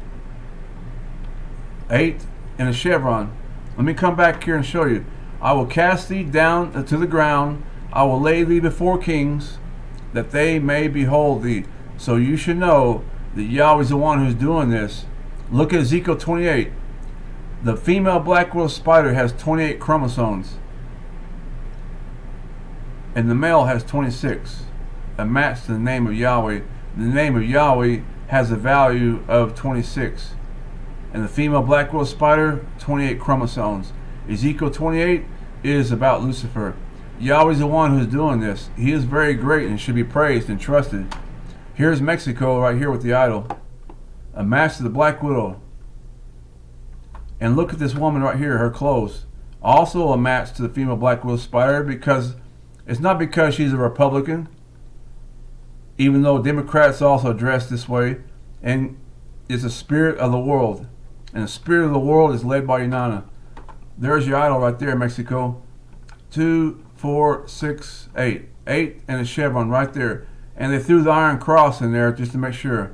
8 and a chevron. Let me come back here and show you. I will cast thee down to the ground. I will lay thee before kings, that they may behold thee. So you should know that Yahweh's the one who's doing this. Look at Ezekiel 28. The female black widow spider has 28 chromosomes, and the male has 26. A match to the name of Yahweh. The name of Yahweh has a value of 26. And the female black widow spider, 28 chromosomes. Ezekiel 28 is about Lucifer. Yahweh's the one who's doing this. He is very great and should be praised and trusted. Here's Mexico right here with the idol. A match to the black widow. And look at this woman right here, her clothes. Also a match to the female black widow spider, because it's not because she's a Republican, even though Democrats also dress this way, and it's a spirit of the world. And the spirit of the world is led by Inanna. There's your idol right there, Mexico. 2, 4, 6, 8. 8 and a chevron right there. And they threw the iron cross in there just to make sure.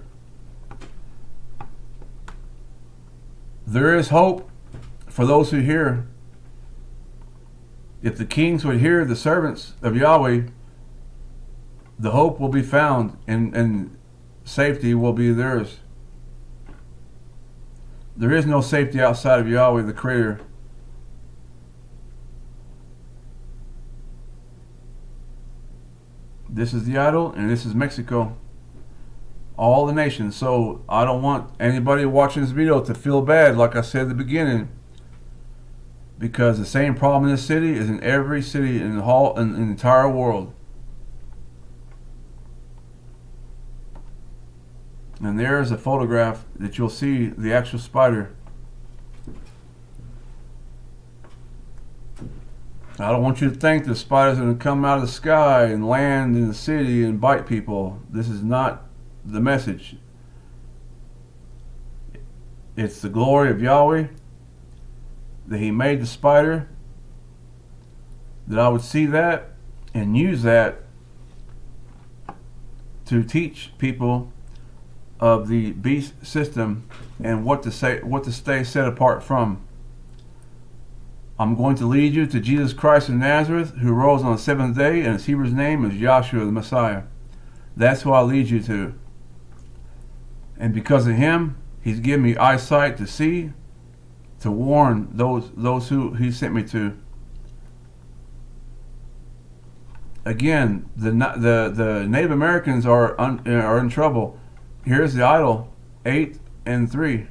There is hope for those who hear. If the kings would hear the servants of Yahweh, the hope will be found, and safety will be theirs. There is no safety outside of Yahweh, the Creator. This is the idol, and this is Mexico. All the nations. So I don't want anybody watching this video to feel bad, like I said at the beginning, because the same problem in this city is in every city in the entire world. And there's a photograph that you'll see the actual spider. I don't want you to think the spider's going to come out of the sky and land in the city and bite people. This is not the message. It's the glory of Yahweh that He made the spider, that I would see that and use that to teach people of the beast system and what to say, what to stay set apart from. I'm going to lead you to Jesus Christ of Nazareth, who rose on the 7th day, and His Hebrew name is Yahshua the Messiah. That's who I lead you to. And because of Him, He's given me eyesight to see, to warn those who He sent me to. Again, the Native Americans are in trouble. Here's the idol, 8 and 3.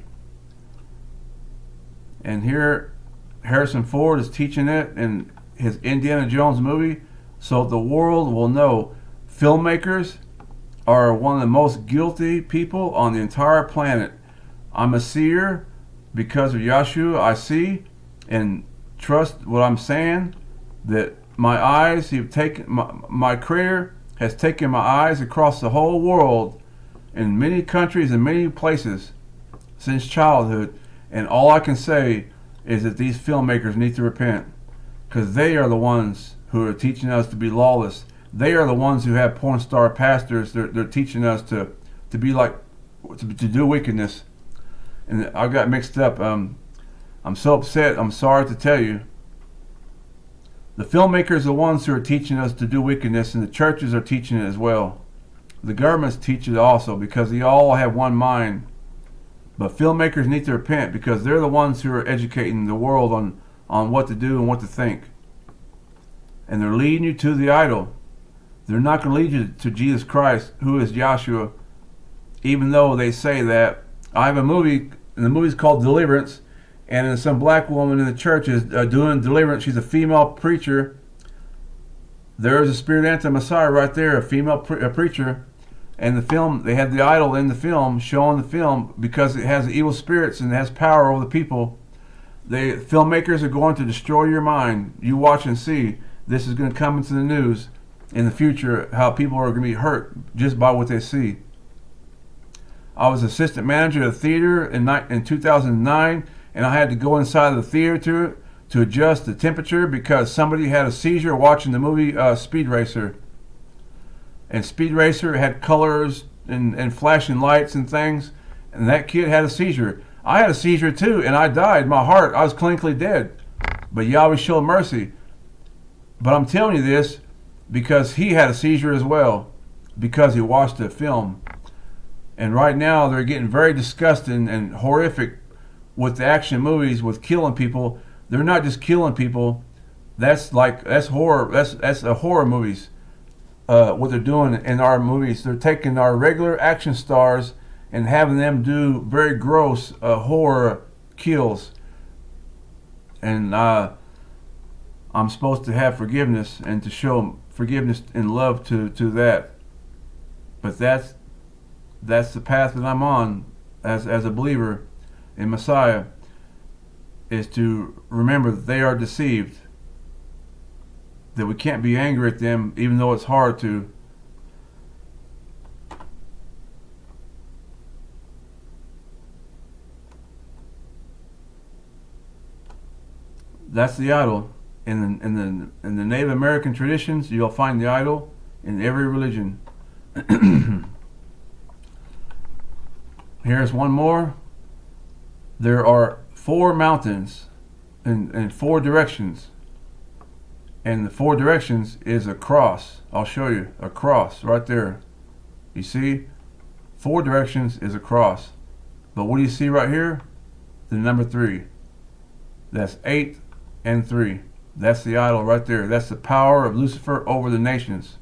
And here Harrison Ford is teaching it in his Indiana Jones movie, so the world will know filmmakers are one of the most guilty people on the entire planet. I'm a seer because of Yahshua. I see and trust what I'm saying, that my eyes, my Creator has taken my eyes across the whole world in many countries and many places since childhood, and all I can say is that these filmmakers need to repent, because they are the ones who are teaching us to be lawless. They are the ones who have porn star pastors. They're teaching us to be like, to do wickedness. And I got mixed up. I'm so upset. I'm sorry to tell you. The filmmakers are the ones who are teaching us to do wickedness, and the churches are teaching it as well. The governments teach it also, because they all have one mind. But filmmakers need to repent, because they're the ones who are educating the world on what to do and what to think. And they're leading you to the idol. They're not going to lead you to Jesus Christ, who is Yahshua, even though they say that. I have a movie, and the movie's called Deliverance, and some black woman in the church is doing deliverance. She's a female preacher. There is a spirit anti-Messiah right there, a female preacher. And the film, they had the idol in the film, showing the film, because it has evil spirits and it has power over the people. The filmmakers are going to destroy your mind. You watch and see. This is going to come into the news in the future, how people are going to be hurt just by what they see. I was assistant manager of the theater in 2009, and I had to go inside of the theater to adjust the temperature because somebody had a seizure watching the movie Speed Racer. And Speed Racer had colors and flashing lights and things, and that kid had a seizure. I had a seizure too, and I died. My heart, I was clinically dead. But Yahweh showed mercy. But I'm telling you this because he had a seizure as well, because he watched the film. And right now they're getting very disgusting and horrific with the action movies, with killing people. They're not just killing people. That's horror. That's horror movies. What they're doing in our movies, they're taking our regular action stars and having them do very gross horror kills. And I'm supposed to have forgiveness and to show forgiveness and love to that. But that's the path that I'm on as a believer in Messiah, is to remember that they are deceived, that we can't be angry at them even though it's hard to. That's the idol. In the Native American traditions, you'll find the idol in every religion. Here's one more. There are 4 mountains in 4 directions. And the 4 directions is a cross. I'll show you a cross right there. You see? 4 directions is a cross. But what do you see right here? The number 3. That's 8 and 3. That's the idol right there. That's the power of Lucifer over the nations.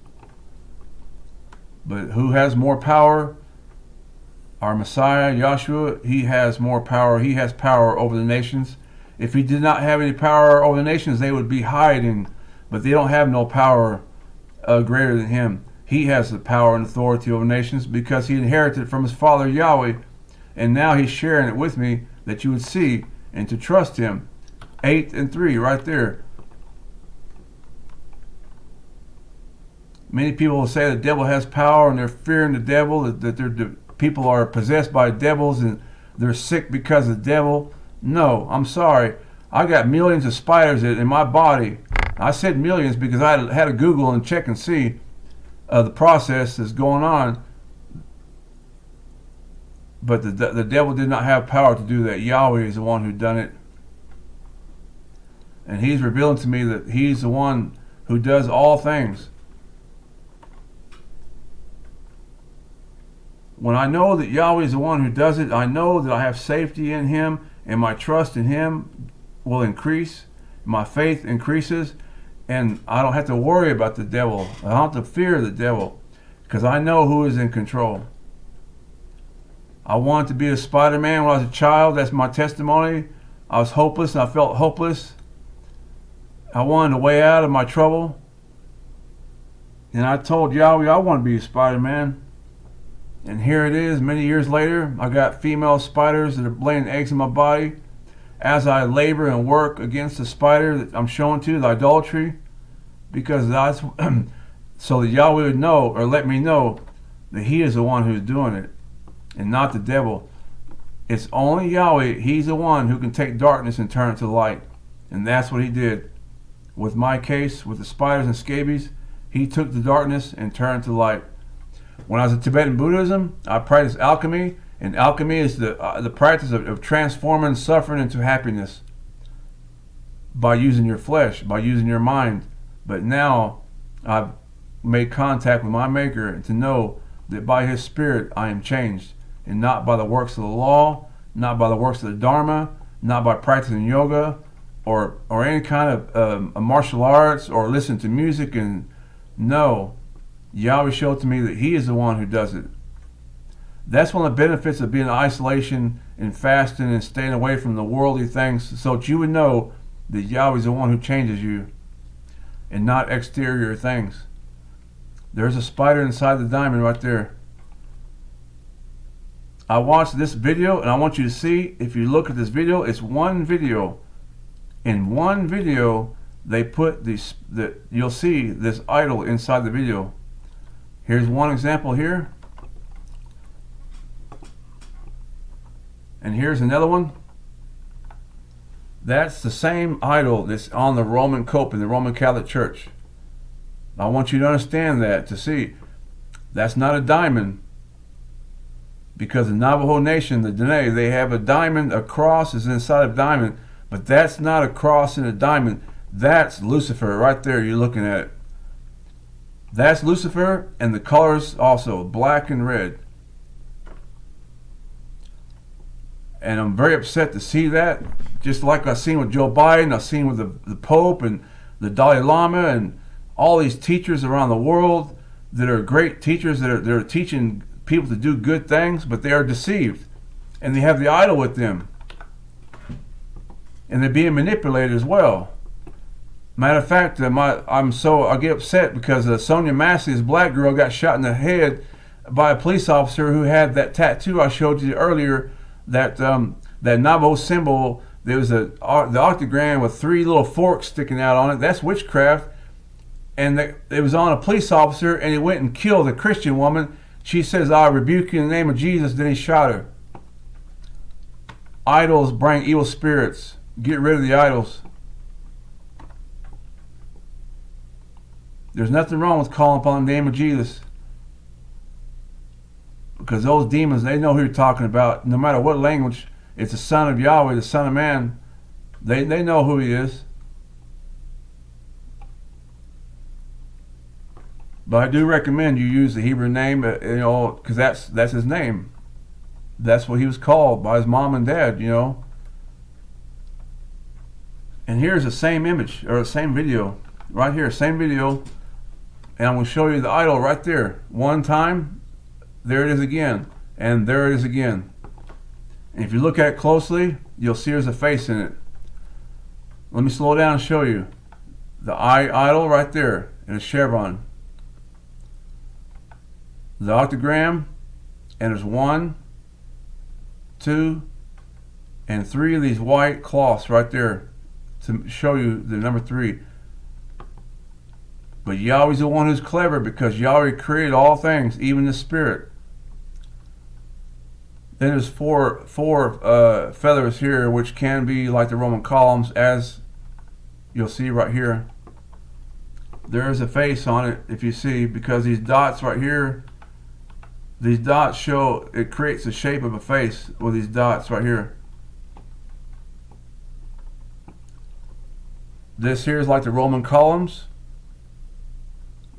But who has more power? Our Messiah, Yahshua, he has more power. He has power over the nations. If he did not have any power over the nations, they would be hiding. But they don't have no power greater than him. He has the power and authority over nations because he inherited it from his father Yahweh. And now he's sharing it with me that you would see and to trust him. 8 and 3 right there. Many people will say the devil has power and they're fearing the devil, that people are possessed by devils and they're sick because of the devil. No, I'm sorry. I got millions of spiders in my body. I said millions because I had to Google and check and see the process that's going on. But the devil did not have power to do that. Yahweh is the one who done it. And he's revealing to me that he's the one who does all things. When I know that Yahweh is the one who does it, I know that I have safety in him, and my trust in him will increase. My faith increases, and I don't have to worry about the devil. I don't have to fear the devil, because I know who is in control. I wanted to be a Spider-Man when I was a child. That's my testimony. I was hopeless, and I felt hopeless. I wanted a way out of my trouble. And I told Yahweh I want to be a Spider-Man. And here it is, many years later, I got female spiders that are laying eggs in my body. As I labor and work against the spider that I'm showing to, the idolatry, because that's so that Yahweh would know, or let me know, that he is the one who's doing it. and not the devil. It's only Yahweh. He's the one who can take darkness and turn it to light. And that's what he did. With my case, with the spiders and scabies, he took the darkness and turned it to light. When I was in Tibetan Buddhism, I practiced alchemy, and alchemy is the practice of transforming suffering into happiness by using your flesh, by using your mind. But now I've made contact with my Maker to know that by His Spirit I am changed, and not by the works of the law, not by the works of the Dharma, not by practicing yoga or any kind of martial arts or listen to music. And no, Yahweh showed to me that He is the one who does it. That's one of the benefits of being in isolation and fasting and staying away from the worldly things, so that you would know that Yahweh is the one who changes you and not exterior things. There's a spider inside the diamond right there. I watched this video, and I want you to see, if you look at this video, it's one video. In one video, they put you'll see this idol inside the video. Here's one example here. And here's another one. That's the same idol that's on the Roman cope in the Roman Catholic Church. I want you to understand that, to see that's not a diamond, because the Navajo Nation, the Diné, they have a diamond, a cross is inside a diamond, but that's not a cross in a diamond. That's Lucifer right there. You're looking at it. That's Lucifer, and the colors also black and red. And I'm very upset to see that, just like I've seen with Joe Biden, I've seen with the Pope and the Dalai Lama and all these teachers around the world that are great teachers that are teaching people to do good things, but they are deceived, and they have the idol with them, and they're being manipulated as well. Matter of fact, I get upset because Sonia Massey, this black girl, got shot in the head by a police officer who had that tattoo I showed you earlier, that Navajo symbol. There was the octagram with 3 little forks sticking out on it. That's witchcraft, and it was on a police officer, and he went and killed a Christian woman. She says, "I rebuke you in the name of Jesus." Then he shot her. Idols bring evil spirits. Get rid of the idols. There's nothing wrong with calling upon the name of Jesus, because those demons, they know who you're talking about. No matter what language, it's the Son of Yahweh, the Son of Man. They know who He is. But I do recommend you use the Hebrew name, because that's His name. That's what He was called by His mom and dad, And here's the same image, or the same video, right here, same video. And I'm going to show you the idol right there. One time, there it is again, and there it is again. And if you look at it closely, you'll see there's a face in it. Let me slow down and show you. The idol right there, and a chevron. The octagram, and there's 1, 2, and 3 of these white cloths right there to show you the number 3. But Yahweh's the one who's clever, because Yahweh created all things, even the spirit. Then there's four feathers here, which can be like the Roman columns, as you'll see right here. There is a face on it, if you see, because these dots right here, these dots show, it creates the shape of a face with these dots right here. This here is like the Roman columns.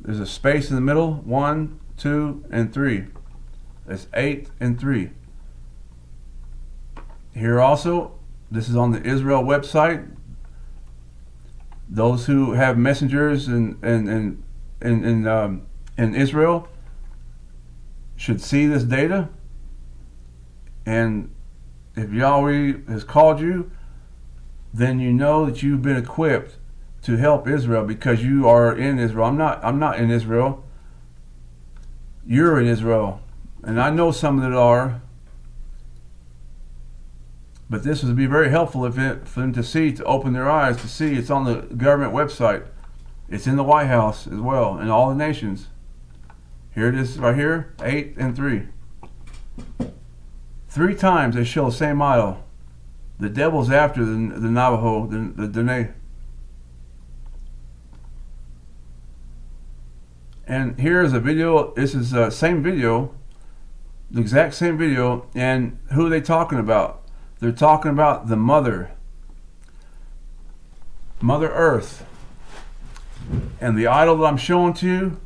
There's a space in the middle, 1, 2, and 3. That's 8 and 3. Here also, this is on the Israel website. Those who have messengers in Israel should see this data. And if Yahweh has called you, then you know that you've been equipped to help Israel, because you are in Israel. I'm not in Israel. You're in Israel, and I know some that are. But this would be very helpful for them to see, to open their eyes to see. It's on the government website. It's in the White House as well, in all the nations. Here it is right here, 8 and 3. 3 times they show the same idol. The devil's after the Navajo, the Diné. And here's a video. This is the same video, the exact same video. And who are they talking about? They're talking about the Mother Earth. And the idol that I'm showing to you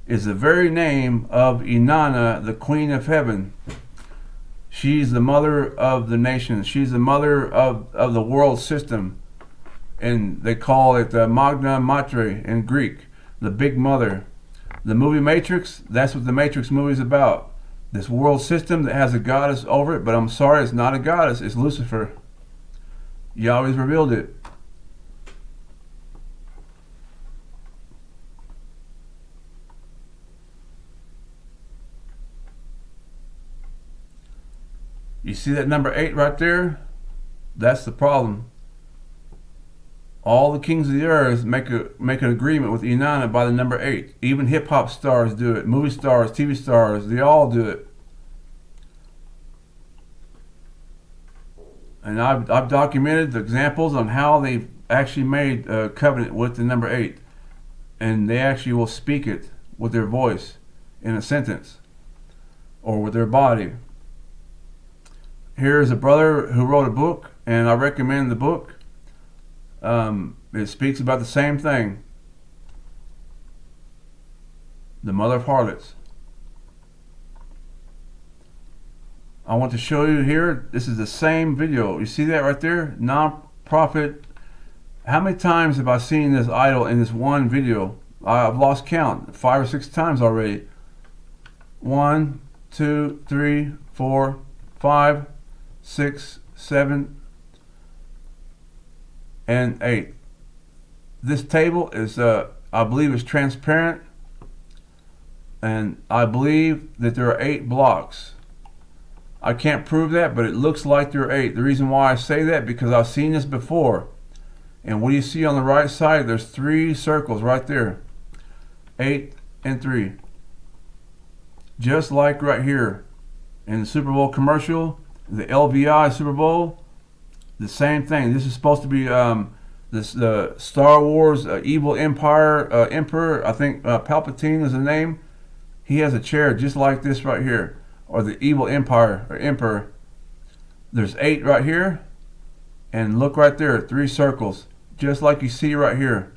is the very name of Inanna, the Queen of Heaven. She's the mother of the nations. She's the mother of the world system. And they call it Magna Mater in Greek, the Big Mother. The movie Matrix, that's what the Matrix movie is about. This world system that has a goddess over it, but I'm sorry, it's not a goddess, it's Lucifer. Yahweh's revealed it. You see that number 8 right there? That's the problem. All the kings of the earth make an agreement with Inanna by the number 8. Even hip-hop stars do it. Movie stars, TV stars, they all do it. And I've documented the examples on how they've actually made a covenant with the number 8. And they actually will speak it with their voice in a sentence or with their body. Here's a brother who wrote a book, and I recommend the book. It speaks about the same thing. The mother of harlots. I want to show you here, this is the same video. You see that right there? Non-profit. How many times have I seen this idol in this one video? I've lost count, 5 or 6 times already. 1, 2, 3, 4, 5, 6, 7, and 8. This table is, I believe, is transparent, and I believe that there are 8 blocks. I can't prove that, but it looks like there are 8. The reason why I say that, because I've seen this before. And what do you see on the right side? There's 3 circles right there. 8 and 3. Just like right here in the Super Bowl commercial, the LVI Super Bowl, the same thing. This is supposed to be the Star Wars evil emperor. I think Palpatine is the name. He has a chair just like this right here, or the evil empire or emperor. There's 8 right here, and look right there, 3 circles, just like you see right here.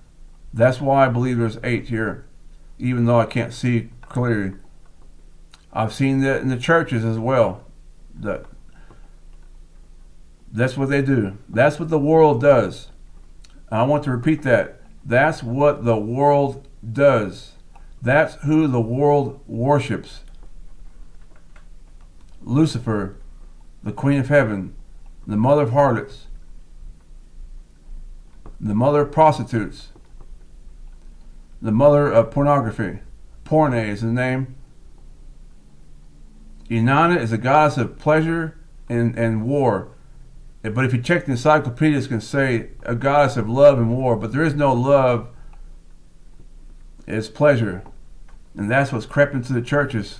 That's why I believe there's 8 here, even though I can't see clearly. I've seen that in the churches as well. That's what they do. That's what the world does. I want to repeat that. That's what the world does. That's who the world worships. Lucifer, the Queen of Heaven, the mother of harlots, the mother of prostitutes, the mother of pornography. Porne is the name. Inanna is a goddess of pleasure and war. But if you check the encyclopedias, it can say a goddess of love and war. But there is no love. It's pleasure. And that's what's crept into the churches.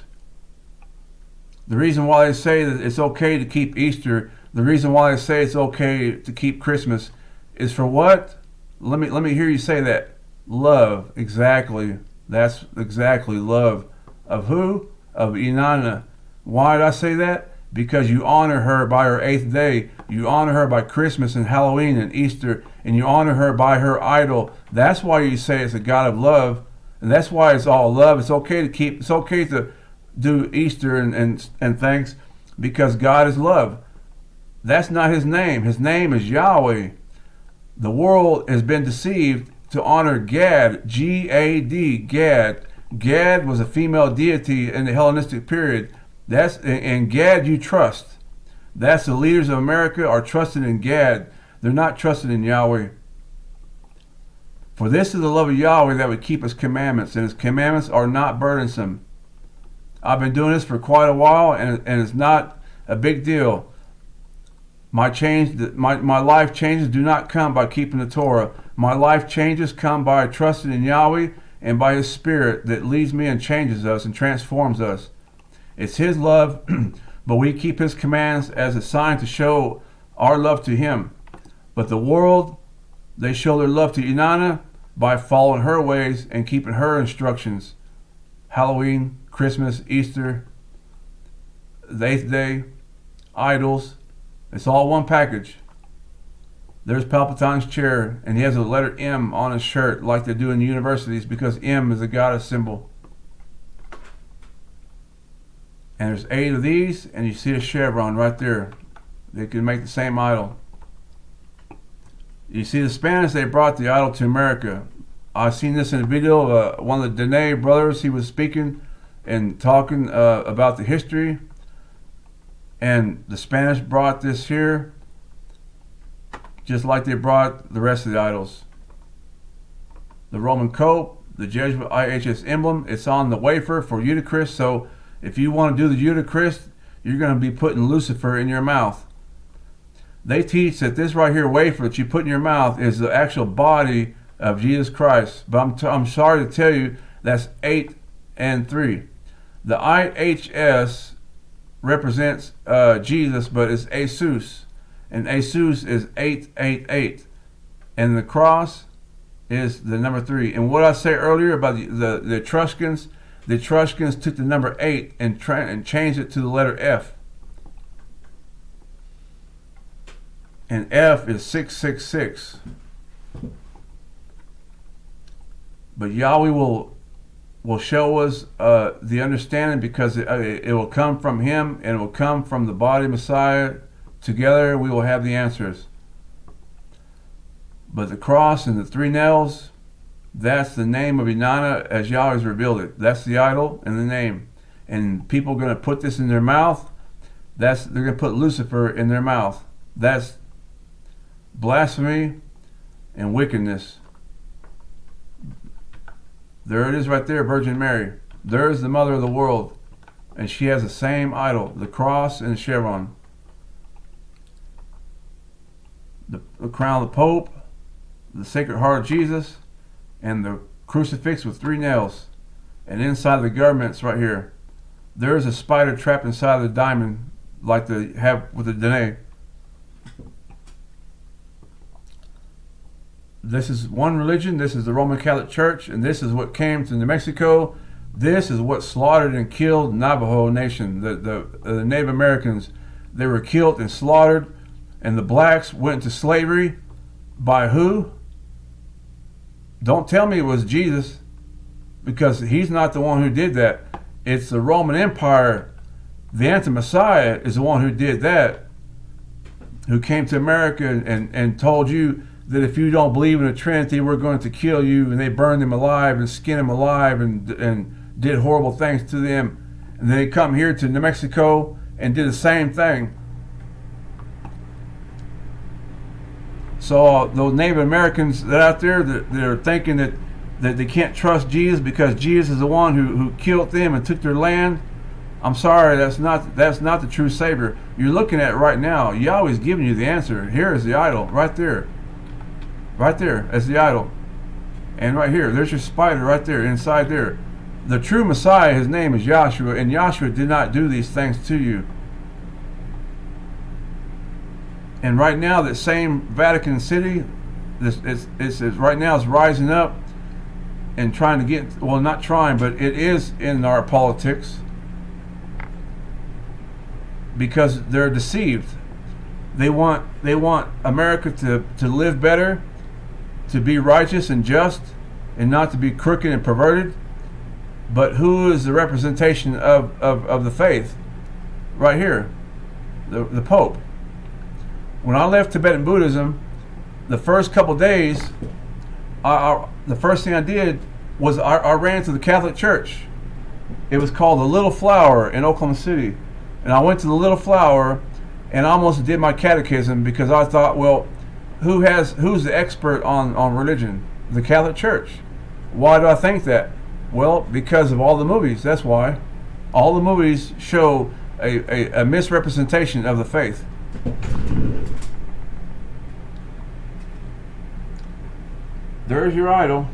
The reason why they say that it's okay to keep Easter, the reason why they say it's okay to keep Christmas, is for what? Let me hear you say that. Love. Exactly. That's exactly love. Of who? Of Inanna. Why did I say that? Because you honor her by her 8th day. You honor her by Christmas and Halloween and Easter, and you honor her by her idol. That's why you say it's a God of love, and that's why it's all love. It's okay to do Easter and thanks, because God is love. That's not his name. His name is Yahweh. The world has been deceived to honor Gad, G-A-D, Gad. Gad was a female deity in the Hellenistic period. And Gad you trust. That's the leaders of America are trusting in Gad. They're not trusting in Yahweh. For this is the love of Yahweh that would keep his commandments, and his commandments are not burdensome. I've been doing this for quite a while, and it's not a big deal. My life changes do not come by keeping the Torah. My life changes come by trusting in Yahweh and by his Spirit that leads me and changes us and transforms us. It's his love but we keep his commands as a sign to show our love to him. But the world, they show their love to Inanna by following her ways and keeping her instructions. Halloween, Christmas, Easter, the 8th day, idols, it's all one package. There's Palpatine's chair, and he has a letter M on his shirt like they do in the universities because M is a goddess symbol. And there's 8 of these, and you see a chevron right there. They can make the same idol. You see the Spanish, they brought the idol to America. I've seen this in a video of one of the Diné brothers. He was speaking and talking about the history. And the Spanish brought this here, just like they brought the rest of the idols. The Roman coat, the Jesuit IHS emblem, it's on the wafer for Eucharist. So if you want to do the Eucharist, you're going to be putting Lucifer in your mouth. They teach that this right here wafer that you put in your mouth is the actual body of Jesus Christ. But I'm sorry to tell you, that's 8 and 3. The IHS represents Jesus, but it's Jesus, and Jesus is 888, and the cross is the number 3. And what I say earlier about the Etruscans took the number 8 and changed it to the letter F, and F is 666. But Yahweh will show us the understanding, because it will come from him, and it will come from the body of Messiah. Together we will have the answers. But the cross and the 3 nails, that's the name of Inanna as Yahweh's revealed it. That's the idol and the name. And people are going to put this in their mouth. They're going to put Lucifer in their mouth. That's blasphemy and wickedness. There it is right there, Virgin Mary. There is the mother of the world. And she has the same idol, the cross and the chevron. The crown of the Pope, the Sacred Heart of Jesus, and the crucifix with 3 nails. And inside the garments right here, there is a spider trapped inside the diamond like they have with the Diné. This is one religion. This is the Roman Catholic Church, and this is what came to New Mexico. This is what slaughtered and killed Navajo Nation, the Native Americans. They were killed and slaughtered, and the blacks went into slavery by who? Don't tell me it was Jesus, because he's not the one who did that. It's the Roman Empire. The anti-Messiah is the one who did that, who came to America and told you that if you don't believe in the Trinity, we're going to kill you. And they burned them alive and skinned them alive and did horrible things to them. And they come here to New Mexico and did the same thing. So those Native Americans that out there that are thinking that they can't trust Jesus because Jesus is the one who killed them and took their land, I'm sorry, that's not the true Savior. You're looking at it right now. Yahweh's giving you the answer. Here is the idol, right there. Right there, that's the idol. And right here, there's your spider right there, inside there. The true Messiah, his name is Yahshua, and Yahshua did not do these things to you. And right now, that same Vatican City, it's right now is rising up and trying to get, well, not trying, but it is in our politics, because they're deceived. They want America to live better, to be righteous and just, and not to be crooked and perverted. But who is the representation of the faith? Right here, the Pope. When I left Tibetan Buddhism, the first couple days, the first thing I did was I ran to the Catholic Church. It was called the Little Flower in Oklahoma City. And I went to the Little Flower and I almost did my catechism, because I thought, well, who's the expert on religion? The Catholic Church. Why do I think that? Well, because of all the movies. That's why. All the movies show a misrepresentation of the faith. There's your idol.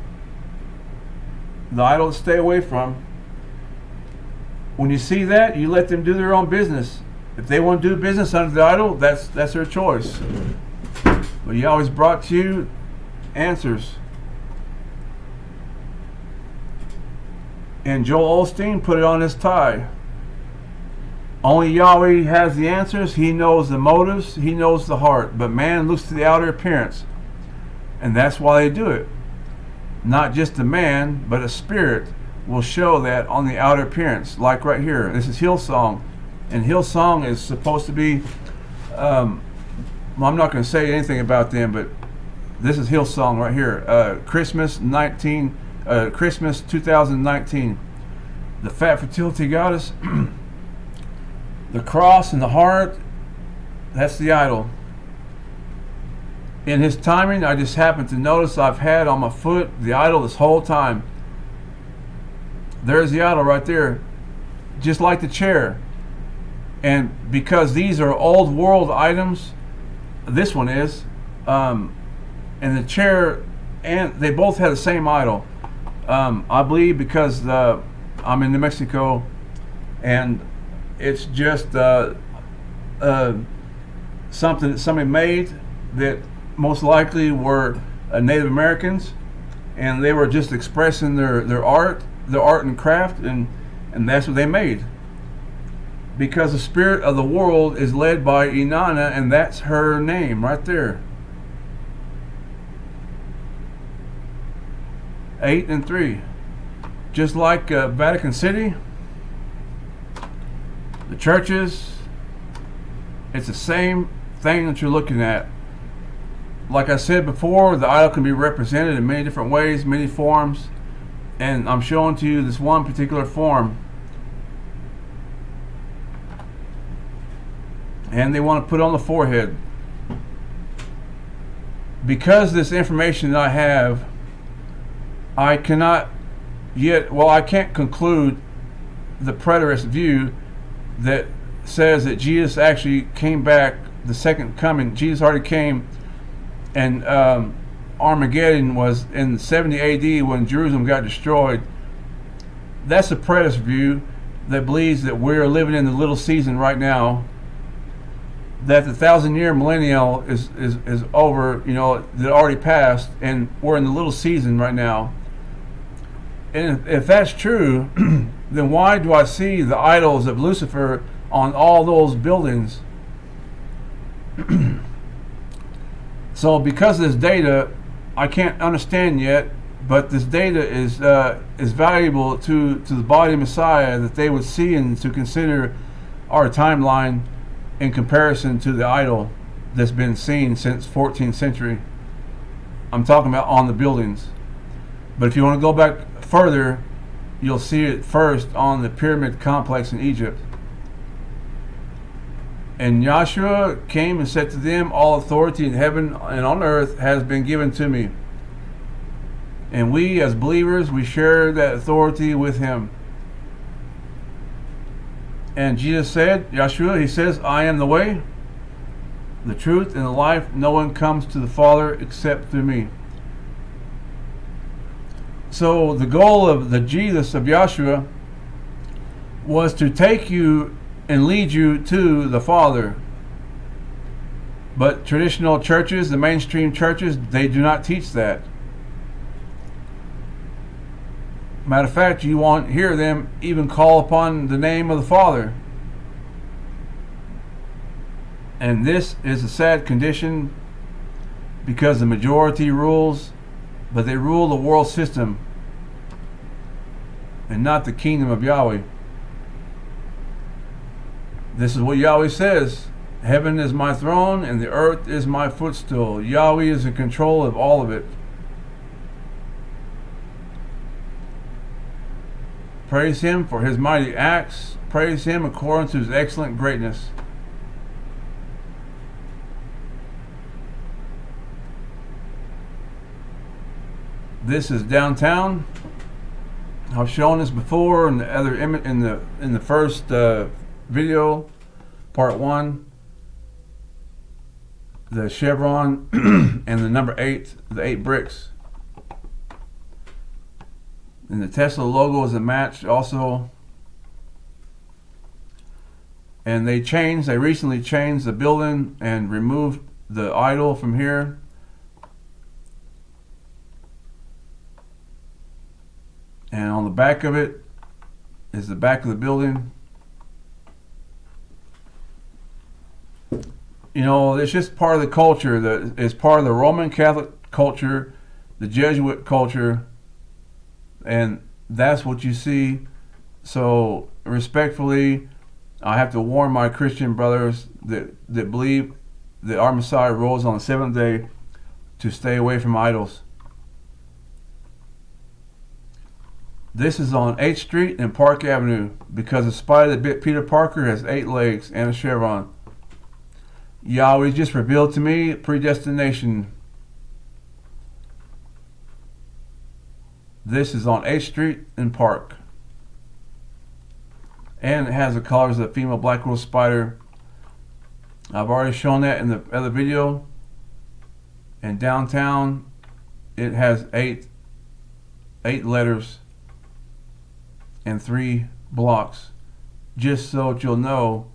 The idol to stay away from. When you see that, you let them do their own business. If they want to do business under the idol, that's their choice. But he always brought to you answers. And Joel Osteen put it on his tie. Only Yahweh has the answers. He knows the motives. He knows the heart. But man looks to the outer appearance. And that's why they do it. Not just a man, but a spirit will show that on the outer appearance. Like right here. This is Hillsong. And Hillsong is supposed to be, well, I'm not going to say anything about them, but this is Hillsong right here. Christmas 2019. The fat fertility goddess. The cross and the heart, that's the idol. In his timing, I just happened to notice I've had on my foot the idol this whole time. There's the idol right there, just like the chair. And because these are old world items, this one is, and the chair, and they both have the same idol. I believe because I'm in New Mexico, and it's just something that somebody made that most likely were Native Americans, and they were just expressing their art and craft, and that's what they made. Because the spirit of the world is led by Inanna, and that's her name right there. 8 and 3. Just like Vatican City, the churches, it's the same thing that you're looking at. Like I said before, the idol can be represented in many different ways, many forms, and I'm showing to you this one particular form. And they want to put on the forehead. Because this information that I have, I cannot yet, well, I can't conclude the preterist view that says that Jesus actually came back, the second coming. Jesus already came, and Armageddon was in 70 AD when Jerusalem got destroyed. That's a preterist view that believes that we're living in the little season right now, that the 1,000-year millennial is over, that already passed, and we're in the little season right now. And if that's true, then why do I see the idols of Lucifer on all those buildings? So because of this data, I can't understand yet, but this data is valuable to the body of Messiah, that they would see and to consider our timeline in comparison to the idol that's been seen since 14th century. I'm talking about on the buildings. But if you want to go back further, you'll see it first on the pyramid complex in Egypt. And Yahshua came and said to them, all authority in heaven and on earth has been given to me. And we as believers, we share that authority with him. And Jesus said, Yahshua, he says, I am the way, the truth, and the life. No one comes to the Father except through me. So the goal of the Jesus of Yahshua was to take you and lead you to the Father. But traditional churches, the mainstream churches, they do not teach that. Matter of fact, you won't hear them even call upon the name of the Father. And this is a sad condition, because the majority rules, but they rule the world system and not the kingdom of Yahweh. This is what Yahweh says. Heaven is my throne and the earth is my footstool. Yahweh is in control of all of it. Praise him for his mighty acts. Praise him according to his excellent greatness. This is downtown. I've shown this before in the other in the first video, part 1. The chevron and the number 8, the 8 bricks. And the Tesla logo is a match also. And they recently changed the building and removed the idol from here. And on the back of it is the back of the building. You know, it's just part of the culture that is part of the Roman Catholic culture, the Jesuit culture, and that's what you see. So respectfully, I have to warn my Christian brothers that believe that our Messiah rose on the seventh day to stay away from idols. This is on 8th Street and Park Avenue because the spider that bit Peter Parker has 8 legs and a chevron. Yahweh just revealed to me predestination. This is on 8th Street and Park. And it has the colors of the female black widow spider. I've already shown that in the other video. And downtown, it has 8 letters and 3 blocks, just so that you'll know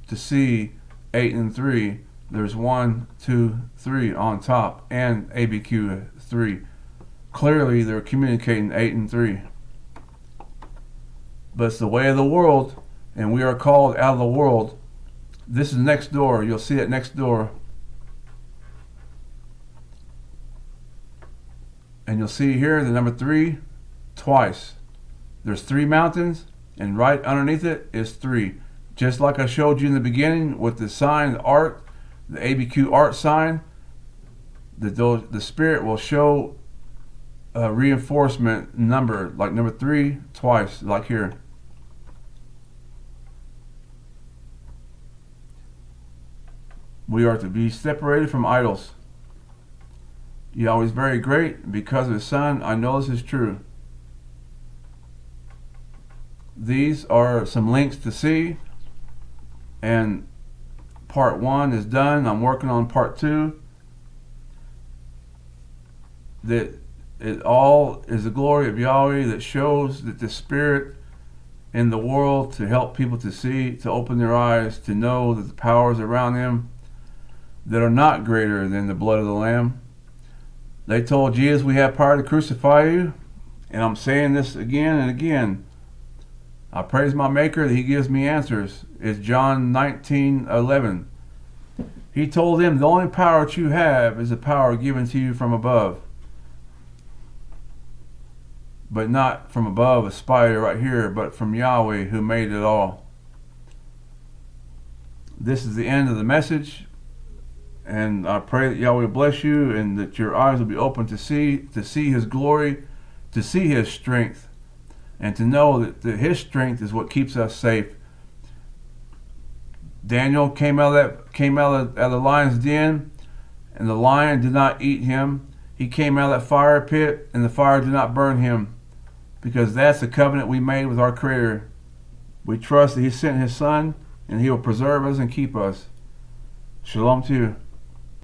to see 8 and 3. There's 1, 2, 3 on top, and ABQ 3. Clearly, they're communicating 8 and 3. But it's the way of the world, and we are called out of the world. This is next door. You'll see it next door. And you'll see here the number 3 twice. There's 3 mountains, and right underneath it is 3. Just like I showed you in the beginning with the sign, the art, the ABQ art sign, the Spirit will show a reinforcement number, like number 3 twice, like here. We are to be separated from idols. Yahweh is very great. Because of His Son, I know this is true. These are some links to see, and part 1 is done. I'm working on part 2. That it all is the glory of Yahweh that shows that the Spirit in the world to help people to see, to open their eyes, to know that the powers around them that are not greater than the blood of the Lamb. They told Jesus, we have power to crucify you, and I'm saying this again and again. I praise my Maker that He gives me answers. It's John 19:11. He told them the only power that you have is the power given to you from above. But not from above a spider right here, but from Yahweh who made it all. This is the end of the message. And I pray that Yahweh bless you and that your eyes will be open to see His glory, to see His strength, and to know that His strength is what keeps us safe. Daniel came out of the lion's den, and the lion did not eat him. He came out of that fire pit, and the fire did not burn him, because that's the covenant we made with our Creator. We trust that He sent His Son, and He will preserve us and keep us. Shalom to you.